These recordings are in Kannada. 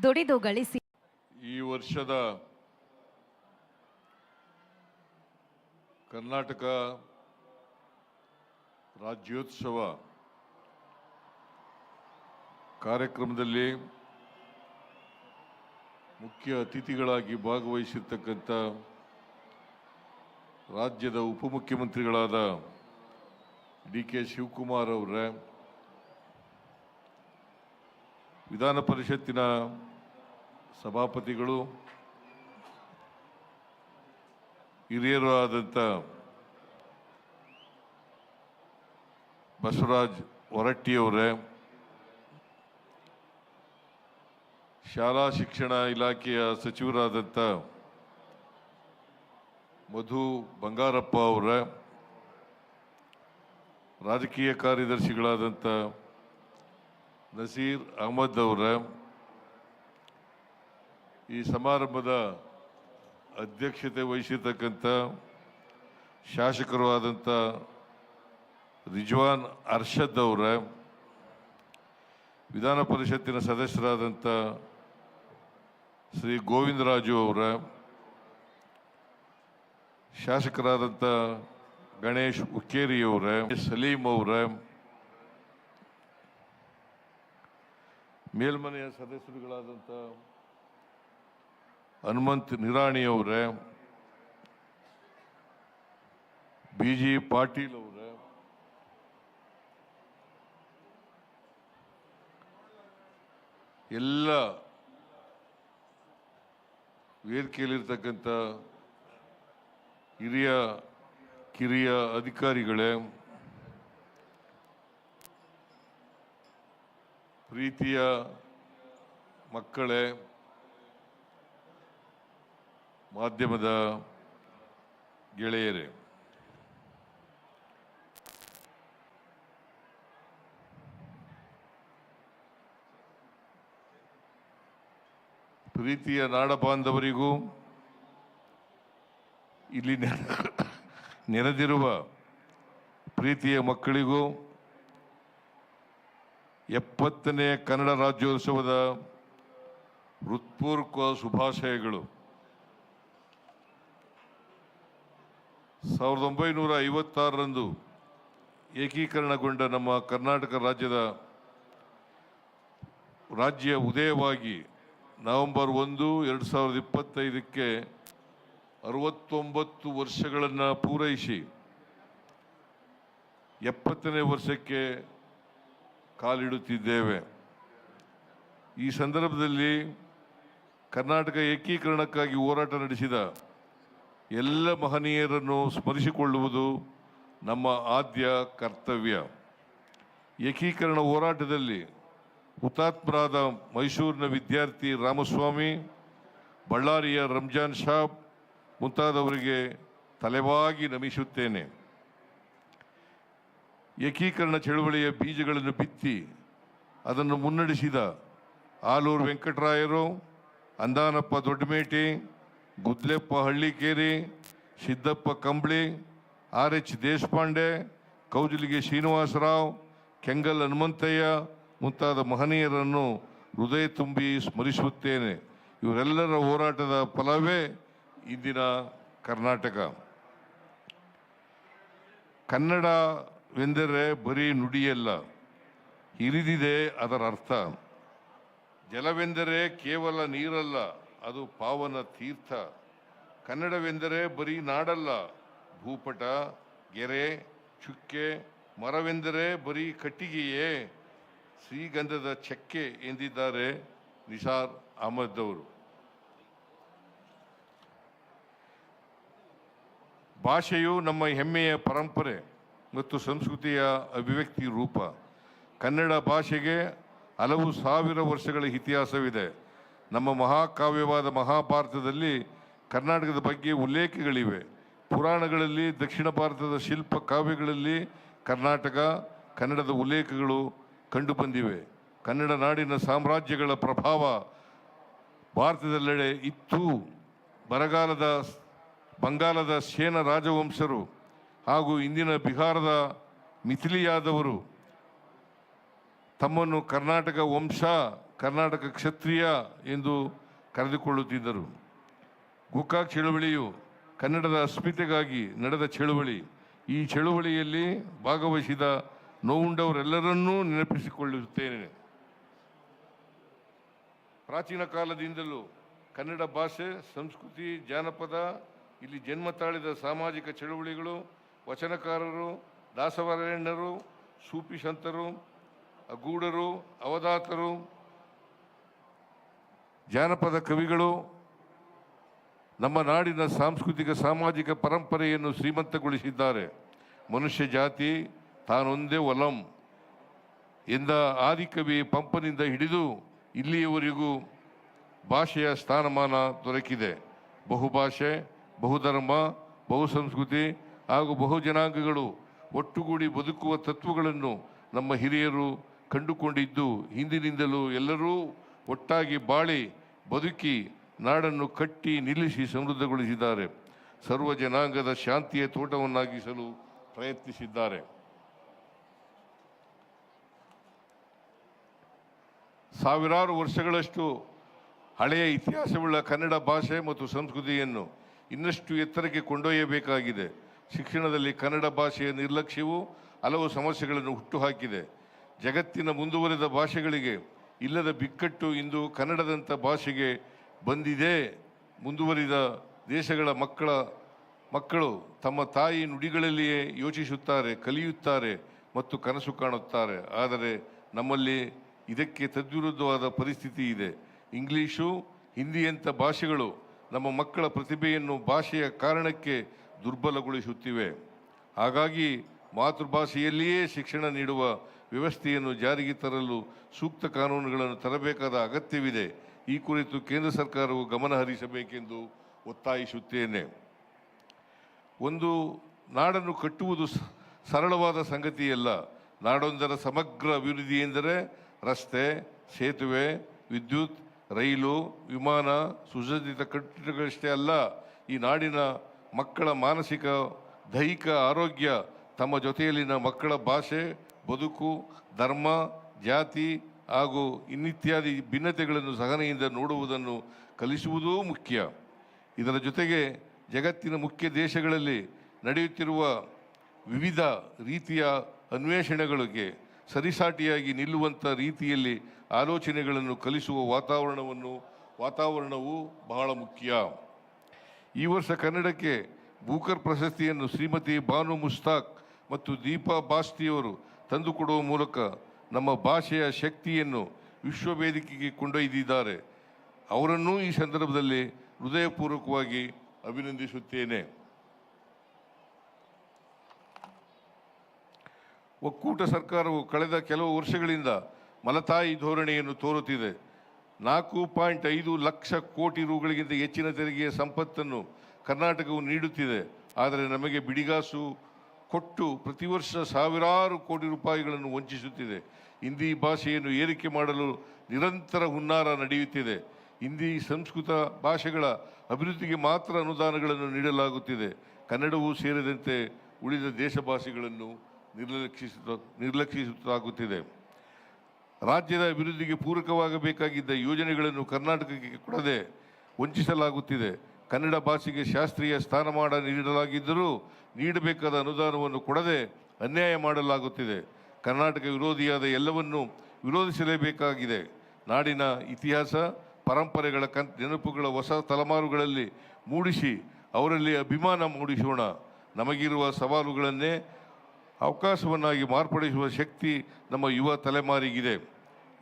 ದುಡಿದು ಗಳಿಸಿ. ಈ ವರ್ಷದ ಕರ್ನಾಟಕ ರಾಜ್ಯೋತ್ಸವ ಕಾರ್ಯಕ್ರಮದಲ್ಲಿ ಮುಖ್ಯ ಅತಿಥಿಗಳಾಗಿ ಭಾಗವಹಿಸಿರ್ತಕ್ಕಂಥ ರಾಜ್ಯದ ಉಪಮುಖ್ಯಮಂತ್ರಿಗಳಾದ ಡಿ.ಕೆ. ಶಿವಕುಮಾರ್ ಅವರೇ, ವಿಧಾನ ಪರಿಷತ್ತಿನ ಸಭಾಪತಿಗಳು, ಹಿರಿಯರು ಆದಂಥ ಬಸವರಾಜ್ ಹೊರಟ್ಟಿಯವರೇ, ಶಾಲಾ ಶಿಕ್ಷಣ ಇಲಾಖೆಯ ಸಚಿವರಾದಂಥ ಮಧು ಬಂಗಾರಪ್ಪ ಅವರೇ, ರಾಜಕೀಯ ಕಾರ್ಯದರ್ಶಿಗಳಾದಂಥ ನಸೀರ್ ಅಹಮದ್ ಅವರೇ, ಈ ಸಮಾರಂಭದ ಅಧ್ಯಕ್ಷತೆ ವಹಿಸಿರ್ತಕ್ಕಂಥ ಶಾಸಕರು ಆದಂಥ ರಿಜ್ವಾನ್ ಅರ್ಷದ್ ಅವರೇ, ವಿಧಾನ ಪರಿಷತ್ತಿನ ಸದಸ್ಯರಾದಂಥ ಶ್ರೀ ಗೋವಿಂದರಾಜು ಅವರೇ, ಶಾಸಕರಾದಂಥ ಗಣೇಶ್ ಉಕ್ಕೇರಿಯವರೇ, ಸಲೀಂ ಅವರೇ, ಮೇಲ್ಮನೆಯ ಸದಸ್ಯರುಗಳಾದಂಥ ಹನುಮಂತ್ ನಿರಾಣಿಯವರೇ, ಬಿ.ಜಿ. ಪಾಟೀಲ್ ಅವರೇ, ಎಲ್ಲ ವೇದಿಕೆಯಲ್ಲಿರ್ತಕ್ಕಂಥ ಹಿರಿಯ ಕಿರಿಯ ಅಧಿಕಾರಿಗಳೇ, ಪ್ರೀತಿಯ ಮಕ್ಕಳೇ, ಮಾಧ್ಯಮದ ಗೆಳೆಯರೇ, ಪ್ರೀತಿಯ ನಾಡ ಬಾಂಧವರಿಗೂ ಇಲ್ಲಿ ನೆರೆದಿರುವ ಪ್ರೀತಿಯ ಮಕ್ಕಳಿಗೂ 70ನೇ ಕನ್ನಡ ರಾಜ್ಯೋತ್ಸವದ ಹೃತ್ಪೂರ್ವಕ ಶುಭಾಶಯಗಳು. 1956ರಂದು ಏಕೀಕರಣಗೊಂಡ ನಮ್ಮ ಕರ್ನಾಟಕ ರಾಜ್ಯ ಉದಯವಾಗಿ ನವೆಂಬರ್ 1, 2025ಕ್ಕೆ 69 ವರ್ಷಗಳನ್ನು ಪೂರೈಸಿ 70ನೇ ವರ್ಷಕ್ಕೆ ಕಾಲಿಡುತ್ತಿದ್ದೇವೆ. ಈ ಸಂದರ್ಭದಲ್ಲಿ ಕರ್ನಾಟಕ ಏಕೀಕರಣಕ್ಕಾಗಿ ಹೋರಾಟ ನಡೆಸಿದ ಎಲ್ಲ ಮಹನೀಯರನ್ನು ಸ್ಮರಿಸಿಕೊಳ್ಳುವುದು ನಮ್ಮ ಆದ್ಯ ಕರ್ತವ್ಯ. ಏಕೀಕರಣ ಹೋರಾಟದಲ್ಲಿ ಹುತಾತ್ಮರಾದ ಮೈಸೂರಿನ ವಿದ್ಯಾರ್ಥಿ ರಾಮಸ್ವಾಮಿ, ಬಳ್ಳಾರಿಯ ರಂಜಾನ್ ಸಾಬ್ ಮುಂತಾದವರಿಗೆ ತಲೆಬಾಗಿ ನಮಿಸುತ್ತೇನೆ. ಏಕೀಕರಣ ಚಳವಳಿಯ ಬೀಜಗಳನ್ನು ಬಿತ್ತಿ ಅದನ್ನು ಮುನ್ನಡೆಸಿದ ಆಲೂರು ವೆಂಕಟರಾಯರು, ಅಂದಾನಪ್ಪ ದೊಡ್ಡಮೇಟಿ, ಗುದ್ಲೆಪ್ಪ ಹಳ್ಳಿಕೇರಿ, ಸಿದ್ದಪ್ಪ ಕಂಬಳಿ, R.H. ದೇಶಪಾಂಡೆ, ಕೌಜಲಿಗೆ ಶ್ರೀನಿವಾಸರಾವ್, ಕೆಂಗಲ್ ಹನುಮಂತಯ್ಯ ಮುಂತಾದ ಮಹನೀಯರನ್ನು ಹೃದಯ ತುಂಬಿ ಸ್ಮರಿಸುತ್ತೇನೆ. ಇವರೆಲ್ಲರ ಹೋರಾಟದ ಫಲವೇ ಇಂದಿನ ಕರ್ನಾಟಕ. ಕನ್ನಡವೆಂದರೆ ಬರೀ ನುಡಿಯಲ್ಲ, ಹಿರಿದಿದೆ ಅದರ ಅರ್ಥ. ಜಲವೆಂದರೆ ಕೇವಲ ನೀರಲ್ಲ, ಅದು ಪಾವನ ತೀರ್ಥ. ಕನ್ನಡವೆಂದರೆ ಬರೀ ನಾಡಲ್ಲ, ಭೂಪಟ, ಗೆರೆ, ಚುಕ್ಕೆ. ಮರವೆಂದರೆ ಬರೀ ಕಟ್ಟಿಗೆಯೇ, ಶ್ರೀಗಂಧದ ಚಕ್ಕೆ ಎಂದಿದ್ದಾರೆ ನಿಸಾರ್ ಅಹಮದ್ ಅವರು. ಭಾಷೆಯು ನಮ್ಮ ಹೆಮ್ಮೆಯ ಪರಂಪರೆ ಮತ್ತು ಸಂಸ್ಕೃತಿಯ ಅಭಿವ್ಯಕ್ತಿ ರೂಪ. ಕನ್ನಡ ಭಾಷೆಗೆ ಹಲವು ಸಾವಿರ ವರ್ಷಗಳ ಇತಿಹಾಸವಿದೆ. ನಮ್ಮ ಮಹಾಕಾವ್ಯವಾದ ಮಹಾಭಾರತದಲ್ಲಿ ಕರ್ನಾಟಕದ ಬಗ್ಗೆ ಉಲ್ಲೇಖಗಳಿವೆ. ಪುರಾಣಗಳಲ್ಲಿ, ದಕ್ಷಿಣ ಭಾರತದ ಶಿಲ್ಪ ಕಾವ್ಯಗಳಲ್ಲಿ ಕನ್ನಡದ ಉಲ್ಲೇಖಗಳು ಕಂಡುಬಂದಿವೆ. ಕನ್ನಡ ನಾಡಿನ ಸಾಮ್ರಾಜ್ಯಗಳ ಪ್ರಭಾವ ಭಾರತದೆಲ್ಲೆಡೆ ಇತ್ತು. ಬಂಗಾಲದ ಸೇನ ರಾಜವಂಶರು ಹಾಗೂ ಇಂದಿನ ಬಿಹಾರದ ಮಿಥಿಲಿಯಾದವರು ತಮ್ಮನ್ನು ಕರ್ನಾಟಕ ವಂಶ, ಕರ್ನಾಟಕ ಕ್ಷತ್ರಿಯ ಎಂದು ಕರೆದುಕೊಳ್ಳುತ್ತಿದ್ದರು. ಗೋಕಾಕ್ ಚಳುವಳಿಯು ಕನ್ನಡದ ಅಸ್ಮಿತೆಗಾಗಿ ನಡೆದ ಚಳುವಳಿ. ಈ ಚಳುವಳಿಯಲ್ಲಿ ಭಾಗವಹಿಸಿದ ನೋವುಂಡವರೆಲ್ಲರನ್ನೂ ನೆನಪಿಸಿಕೊಳ್ಳುತ್ತೇನೆ. ಪ್ರಾಚೀನ ಕಾಲದಿಂದಲೂ ಕನ್ನಡ ಭಾಷೆ, ಸಂಸ್ಕೃತಿ, ಜಾನಪದ ಇಲ್ಲಿ ಜನ್ಮ ತಾಳಿದ ಸಾಮಾಜಿಕ ಚಳುವಳಿಗಳು, ವಚನಕಾರರು, ದಾಸವರೇಣ್ಯರು, ಸೂಫಿ ಸಂತರು, ಅಗೂಢರು, ಅವಧಾತರು, ಜಾನಪದ ಕವಿಗಳು ನಮ್ಮ ನಾಡಿನ ಸಾಂಸ್ಕೃತಿಕ ಸಾಮಾಜಿಕ ಪರಂಪರೆಯನ್ನು ಶ್ರೀಮಂತಗೊಳಿಸಿದ್ದಾರೆ. ಮನುಷ್ಯ ಜಾತಿ ತಾನೊಂದೇ ಒಲಂ ಎಂದ ಆದಿಕವಿ ಪಂಪನಿಂದ ಹಿಡಿದು ಇಲ್ಲಿಯವರೆಗೂ ಭಾಷೆಯ ಸ್ಥಾನಮಾನ ದೊರಕಿದೆ. ಬಹುಭಾಷೆ, ಬಹುಧರ್ಮ, ಬಹುಸಂಸ್ಕೃತಿ ಹಾಗೂ ಬಹುಜನಾಂಗಗಳು ಒಟ್ಟುಗೂಡಿ ಬದುಕುವ ತತ್ವಗಳನ್ನು ನಮ್ಮ ಹಿರಿಯರು ಕಂಡುಕೊಂಡಿದ್ದು ಹಿಂದಿನಿಂದಲೂ ಎಲ್ಲರೂ ಒಟ್ಟಾಗಿ ಬಾಳಿ ಬದುಕಿ ನಾಡನ್ನು ಕಟ್ಟಿ ನಿಲ್ಲಿಸಿ ಸಮೃದ್ಧಗೊಳಿಸಿದ್ದಾರೆ. ಸರ್ವ ಜನಾಂಗದ ಶಾಂತಿಯ ತೋಟವನ್ನಾಗಿಸಲು ಪ್ರಯತ್ನಿಸಿದ್ದಾರೆ. ಸಾವಿರಾರು ವರ್ಷಗಳಷ್ಟು ಹಳೆಯ ಇತಿಹಾಸವುಳ್ಳ ಕನ್ನಡ ಭಾಷೆ ಮತ್ತು ಸಂಸ್ಕೃತಿಯನ್ನು ಇನ್ನಷ್ಟು ಎತ್ತರಕ್ಕೆ ಕೊಂಡೊಯ್ಯಬೇಕಾಗಿದೆ. ಶಿಕ್ಷಣದಲ್ಲಿ ಕನ್ನಡ ಭಾಷೆಯ ನಿರ್ಲಕ್ಷ್ಯವು ಹಲವು ಸಮಸ್ಯೆಗಳನ್ನು ಹುಟ್ಟುಹಾಕಿದೆ. ಜಗತ್ತಿನ ಮುಂದುವರೆದ ಭಾಷೆಗಳಿಗೆ ಇಲ್ಲದ ಬಿಕ್ಕಟ್ಟು ಇಂದು ಕನ್ನಡದಂಥ ಭಾಷೆಗೆ ಬಂದಿದೆ. ಮುಂದುವರಿದ ದೇಶಗಳ ಮಕ್ಕಳು ತಮ್ಮ ತಾಯಿ ನುಡಿಗಳಲ್ಲಿಯೇ ಯೋಚಿಸುತ್ತಾರೆ, ಕಲಿಯುತ್ತಾರೆ ಮತ್ತು ಕನಸು ಕಾಣುತ್ತಾರೆ. ಆದರೆ ನಮ್ಮಲ್ಲಿ ಇದಕ್ಕೆ ತದ್ವಿರುದ್ಧವಾದ ಪರಿಸ್ಥಿತಿ ಇದೆ. ಇಂಗ್ಲೀಷು, ಹಿಂದಿಯಂಥ ಭಾಷೆಗಳು ನಮ್ಮ ಮಕ್ಕಳ ಪ್ರತಿಭೆಯನ್ನು ಭಾಷೆಯ ಕಾರಣಕ್ಕೆ ದುರ್ಬಲಗೊಳಿಸುತ್ತಿವೆ. ಹಾಗಾಗಿ ಮಾತೃಭಾಷೆಯಲ್ಲಿಯೇ ಶಿಕ್ಷಣ ನೀಡುವ ವ್ಯವಸ್ಥೆಯನ್ನು ಜಾರಿಗೆ ತರಲು ಸೂಕ್ತ ಕಾನೂನುಗಳನ್ನು ತರಬೇಕಾದ ಅಗತ್ಯವಿದೆ. ಈ ಕುರಿತು ಕೇಂದ್ರ ಸರ್ಕಾರವು ಗಮನ ಹರಿಸಬೇಕೆಂದು ಒತ್ತಾಯಿಸುತ್ತೇನೆ. ಒಂದು ನಾಡನ್ನು ಕಟ್ಟುವುದು ಸರಳವಾದ ಸಂಗತಿಯಲ್ಲ. ನಾಡೊಂದರ ಸಮಗ್ರ ಅಭಿವೃದ್ಧಿ ಎಂದರೆ ರಸ್ತೆ, ಸೇತುವೆ, ವಿದ್ಯುತ್, ರೈಲು, ವಿಮಾನ, ಸುಸಜ್ಜಿತ ಕಟ್ಟಡಗಳಷ್ಟೇ ಅಲ್ಲ. ಈ ನಾಡಿನ ಮಕ್ಕಳ ಮಾನಸಿಕ, ದೈಹಿಕ ಆರೋಗ್ಯ, ತಮ್ಮ ಜೊತೆಯಲ್ಲಿನ ಮಕ್ಕಳ ಭಾಷೆ, ಬದುಕು, ಧರ್ಮ, ಜಾತಿ ಹಾಗೂ ಇನ್ನಿತ್ಯಾದಿ ಭಿನ್ನತೆಗಳನ್ನು ಸಹನೆಯಿಂದ ನೋಡುವುದನ್ನು ಕಲಿಸುವುದೂ ಮುಖ್ಯ. ಇದರ ಜೊತೆಗೆ ಜಗತ್ತಿನ ಮುಖ್ಯ ದೇಶಗಳಲ್ಲಿ ನಡೆಯುತ್ತಿರುವ ವಿವಿಧ ರೀತಿಯ ಅನ್ವೇಷಣೆಗಳಿಗೆ ಸರಿಸಾಟಿಯಾಗಿ ನಿಲ್ಲುವಂಥ ರೀತಿಯಲ್ಲಿ ಆಲೋಚನೆಗಳನ್ನು ಕಲಿಸುವ ವಾತಾವರಣವು ಬಹಳ ಮುಖ್ಯ. ಈ ವರ್ಷ ಕನ್ನಡಕ್ಕೆ ಬೂಕರ್ ಪ್ರಶಸ್ತಿಯನ್ನು ಶ್ರೀಮತಿ ಬಾನು ಮುಸ್ತಾಕ್ ಮತ್ತು ದೀಪಾ ಬಾಸ್ತಿಯವರು ತಂದುಕೊಡುವ ಮೂಲಕ ನಮ್ಮ ಭಾಷೆಯ ಶಕ್ತಿಯನ್ನು ವಿಶ್ವ ವೇದಿಕೆಗೆ ಕೊಂಡೊಯ್ದಿದ್ದಾರೆ. ಅವರನ್ನೂ ಈ ಸಂದರ್ಭದಲ್ಲಿ ಹೃದಯಪೂರ್ವಕವಾಗಿ ಅಭಿನಂದಿಸುತ್ತೇನೆ. ಒಕ್ಕೂಟ ಸರ್ಕಾರವು ಕಳೆದ ಕೆಲವು ವರ್ಷಗಳಿಂದ ಮಲತಾಯಿ ಧೋರಣೆಯನ್ನು ತೋರುತ್ತಿದೆ. 4.5 ಲಕ್ಷ ಕೋಟಿ ರುಗಳಿಗಿಂತ ಹೆಚ್ಚಿನ ತೆರಿಗೆಯ ಸಂಪತ್ತನ್ನು ಕರ್ನಾಟಕವು ನೀಡುತ್ತಿದೆ. ಆದರೆ ನಮಗೆ ಬಿಡಿಗಾಸು ಕೊಟ್ಟು ಪ್ರತಿ ವರ್ಷ ಸಾವಿರಾರು ಕೋಟಿ ರೂಪಾಯಿಗಳನ್ನು ವಂಚಿಸುತ್ತಿದೆ. ಹಿಂದಿ ಭಾಷೆಯನ್ನು ಏರಿಕೆ ಮಾಡಲು ನಿರಂತರ ಹುನ್ನಾರ ನಡೆಯುತ್ತಿದೆ. ಹಿಂದಿ, ಸಂಸ್ಕೃತ ಭಾಷೆಗಳ ಅಭಿವೃದ್ಧಿಗೆ ಮಾತ್ರ ಅನುದಾನಗಳನ್ನು ನೀಡಲಾಗುತ್ತಿದೆ. ಕನ್ನಡವೂ ಸೇರಿದಂತೆ ಉಳಿದ ದೇಶ ಭಾಷೆಗಳನ್ನು ನಿರ್ಲಕ್ಷಿಸಲಾಗುತ್ತಿದೆ. ರಾಜ್ಯದ ಅಭಿವೃದ್ಧಿಗೆ ಪೂರಕವಾಗಬೇಕಾಗಿದ್ದ ಯೋಜನೆಗಳನ್ನು ಕರ್ನಾಟಕಕ್ಕೆ ಕೊಡದೆ ವಂಚಿಸಲಾಗುತ್ತಿದೆ. ಕನ್ನಡ ಭಾಷೆಗೆ ಶಾಸ್ತ್ರೀಯ ಸ್ಥಾನಮಾನ ನೀಡಲಾಗಿದ್ದರೂ ನೀಡಬೇಕಾದ ಅನುದಾನವನ್ನು ಕೊಡದೆ ಅನ್ಯಾಯ ಮಾಡಲಾಗುತ್ತಿದೆ. ಕರ್ನಾಟಕ ವಿರೋಧಿಯಾದ ಎಲ್ಲವನ್ನೂ ವಿರೋಧಿಸಲೇಬೇಕಾಗಿದೆ. ನಾಡಿನ ಇತಿಹಾಸ, ಪರಂಪರೆಗಳ ನೆನಪುಗಳ ಹೊಸ ತಲೆಮಾರುಗಳಲ್ಲಿ ಮೂಡಿಸಿ ಅವರಲ್ಲಿ ಅಭಿಮಾನ ಮೂಡಿಸೋಣ. ನಮಗಿರುವ ಸವಾಲುಗಳನ್ನೇ ಅವಕಾಶವನ್ನಾಗಿ ಮಾರ್ಪಡಿಸುವ ಶಕ್ತಿ ನಮ್ಮ ಯುವ ತಲೆಮಾರಿಗಿದೆ.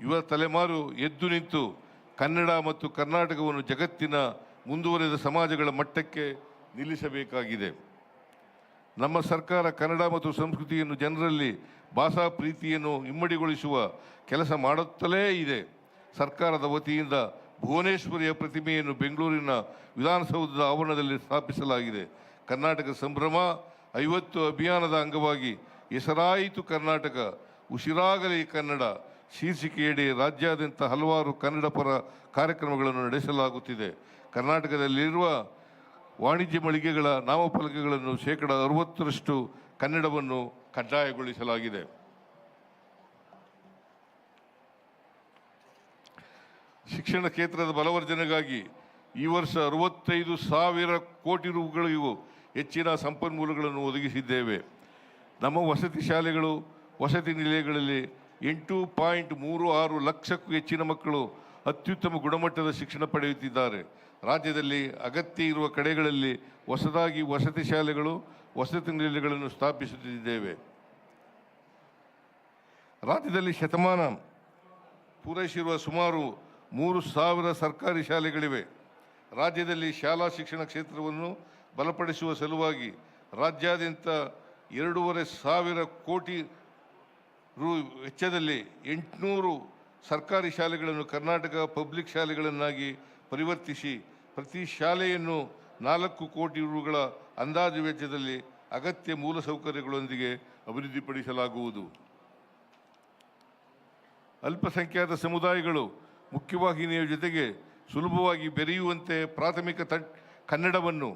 ಯುವ ತಲೆಮಾರು ಎದ್ದು ನಿಂತು ಕನ್ನಡ ಮತ್ತು ಕರ್ನಾಟಕವನ್ನು ಜಗತ್ತಿನ ಮುಂದುವರೆದ ಸಮಾಜಗಳ ಮಟ್ಟಕ್ಕೆ ನಿಲ್ಲಿಸಬೇಕಾಗಿದೆ. ನಮ್ಮ ಸರ್ಕಾರ ಕನ್ನಡ ಮತ್ತು ಸಂಸ್ಕೃತಿಯನ್ನು ಜನರಲ್ಲಿ ಭಾಷಾ ಪ್ರೀತಿಯನ್ನು ಇಮ್ಮಡಿಗೊಳಿಸುವ ಕೆಲಸ ಮಾಡುತ್ತಲೇ ಇದೆ. ಸರ್ಕಾರದ ವತಿಯಿಂದ ಭುವನೇಶ್ವರಿಯ ಪ್ರತಿಮೆಯನ್ನು ಬೆಂಗಳೂರಿನ ವಿಧಾನಸೌಧದ ಆವರಣದಲ್ಲಿ ಸ್ಥಾಪಿಸಲಾಗಿದೆ. ಕರ್ನಾಟಕ ಸಂಭ್ರಮ 50 ಅಭಿಯಾನದ ಅಂಗವಾಗಿ ಹೆಸರಾಯಿತು ಕರ್ನಾಟಕ, ಉಸಿರಾಗಲಿ ಕನ್ನಡ ಶೀರ್ಷಿಕೆಯಡಿ ರಾಜ್ಯಾದ್ಯಂತ ಹಲವಾರು ಕನ್ನಡ ಪರ ಕಾರ್ಯಕ್ರಮಗಳನ್ನು ನಡೆಸಲಾಗುತ್ತಿದೆ. ಕರ್ನಾಟಕದಲ್ಲಿರುವ ವಾಣಿಜ್ಯ ಮಳಿಗೆಗಳ ನಾಮಫಲಕಗಳನ್ನು 60% ಕನ್ನಡವನ್ನು ಕಡ್ಡಾಯಗೊಳಿಸಲಾಗಿದೆ. ಶಿಕ್ಷಣ ಕ್ಷೇತ್ರದ ಬಲವರ್ಧನೆಗಾಗಿ ಈ ವರ್ಷ 65,000 ಕೋಟಿ ರೂಗಳಿಗೂ ಹೆಚ್ಚಿನ ಸಂಪನ್ಮೂಲಗಳನ್ನು ಒದಗಿಸಿದ್ದೇವೆ. ನಮ್ಮ ವಸತಿ ಶಾಲೆಗಳು, ವಸತಿ ನಿಲಯಗಳಲ್ಲಿ 8.36 ಲಕ್ಷಕ್ಕೂ ಹೆಚ್ಚಿನ ಮಕ್ಕಳು ಅತ್ಯುತ್ತಮ ಗುಣಮಟ್ಟದ ಶಿಕ್ಷಣ ಪಡೆಯುತ್ತಿದ್ದಾರೆ. ರಾಜ್ಯದಲ್ಲಿ ಅಗತ್ಯ ಇರುವ ಕಡೆಗಳಲ್ಲಿ ಹೊಸದಾಗಿ ವಸತಿ ಶಾಲೆಗಳು, ವಸತಿ ನಿಲಯಗಳನ್ನು ಸ್ಥಾಪಿಸುತ್ತಿದ್ದೇವೆ. ರಾಜ್ಯದಲ್ಲಿ ಶತಮಾನ ಪೂರೈಸಿರುವ ಸುಮಾರು 3,000 ಸರ್ಕಾರಿ ಶಾಲೆಗಳಿವೆ. ರಾಜ್ಯದಲ್ಲಿ ಶಾಲಾ ಶಿಕ್ಷಣ ಕ್ಷೇತ್ರವನ್ನು ಬಲಪಡಿಸುವ ಸಲುವಾಗಿ ರಾಜ್ಯಾದ್ಯಂತ 2,500 ಕೋಟಿ ರು ವೆಚ್ಚದಲ್ಲಿ 800 ಸರ್ಕಾರಿ ಶಾಲೆಗಳನ್ನು ಕರ್ನಾಟಕ ಪಬ್ಲಿಕ್ ಶಾಲೆಗಳನ್ನಾಗಿ ಪರಿವರ್ತಿಸಿ ಪ್ರತಿ ಶಾಲೆಯನ್ನು 4 ಕೋಟಿ ರುಗಳ ಅಂದಾಜು ವೆಚ್ಚದಲ್ಲಿ ಅಗತ್ಯ ಮೂಲಸೌಕರ್ಯಗಳೊಂದಿಗೆ ಅಭಿವೃದ್ಧಿಪಡಿಸಲಾಗುವುದು. ಅಲ್ಪಸಂಖ್ಯಾತ ಸಮುದಾಯಗಳು ಮುಖ್ಯವಾಹಿನಿಯ ಜೊತೆಗೆ ಸುಲಭವಾಗಿ ಬೆರೆಯುವಂತೆ ಪ್ರಾಥಮಿಕ ಕನ್ನಡವನ್ನು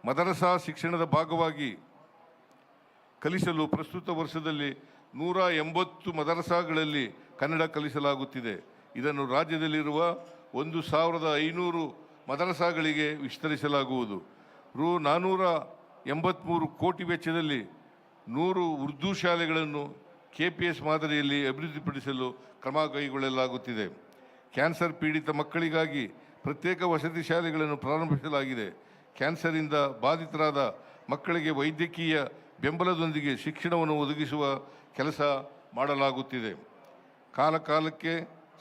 ಮದರಸಾ ಶಿಕ್ಷಣದ ಭಾಗವಾಗಿ ಕಲಿಸಲು ಪ್ರಸ್ತುತ ವರ್ಷದಲ್ಲಿ 180 ಮದರಸಾಗಳಲ್ಲಿ ಕನ್ನಡ ಕಲಿಸಲಾಗುತ್ತಿದೆ. ಇದನ್ನು ರಾಜ್ಯದಲ್ಲಿರುವ 1,500 ಮದರಸಾಗಳಿಗೆ ವಿಸ್ತರಿಸಲಾಗುವುದು. ರು 483 ಕೋಟಿ ವೆಚ್ಚದಲ್ಲಿ 100 ಉರ್ದು ಶಾಲೆಗಳನ್ನು KPS ಮಾದರಿಯಲ್ಲಿ ಅಭಿವೃದ್ಧಿಪಡಿಸಲು ಕ್ರಮ ಕೈಗೊಳ್ಳಲಾಗುತ್ತಿದೆ. ಕ್ಯಾನ್ಸರ್ ಪೀಡಿತ ಮಕ್ಕಳಿಗಾಗಿ ಪ್ರತ್ಯೇಕ ವಸತಿ ಶಾಲೆಗಳನ್ನು ಪ್ರಾರಂಭಿಸಲಾಗಿದೆ. ಕ್ಯಾನ್ಸರಿಂದ ಬಾಧಿತರಾದ ಮಕ್ಕಳಿಗೆ ವೈದ್ಯಕೀಯ ಬೆಂಬಲದೊಂದಿಗೆ ಶಿಕ್ಷಣವನ್ನು ಒದಗಿಸುವ ಕೆಲಸ ಮಾಡಲಾಗುತ್ತಿದೆ. ಕಾಲಕಾಲಕ್ಕೆ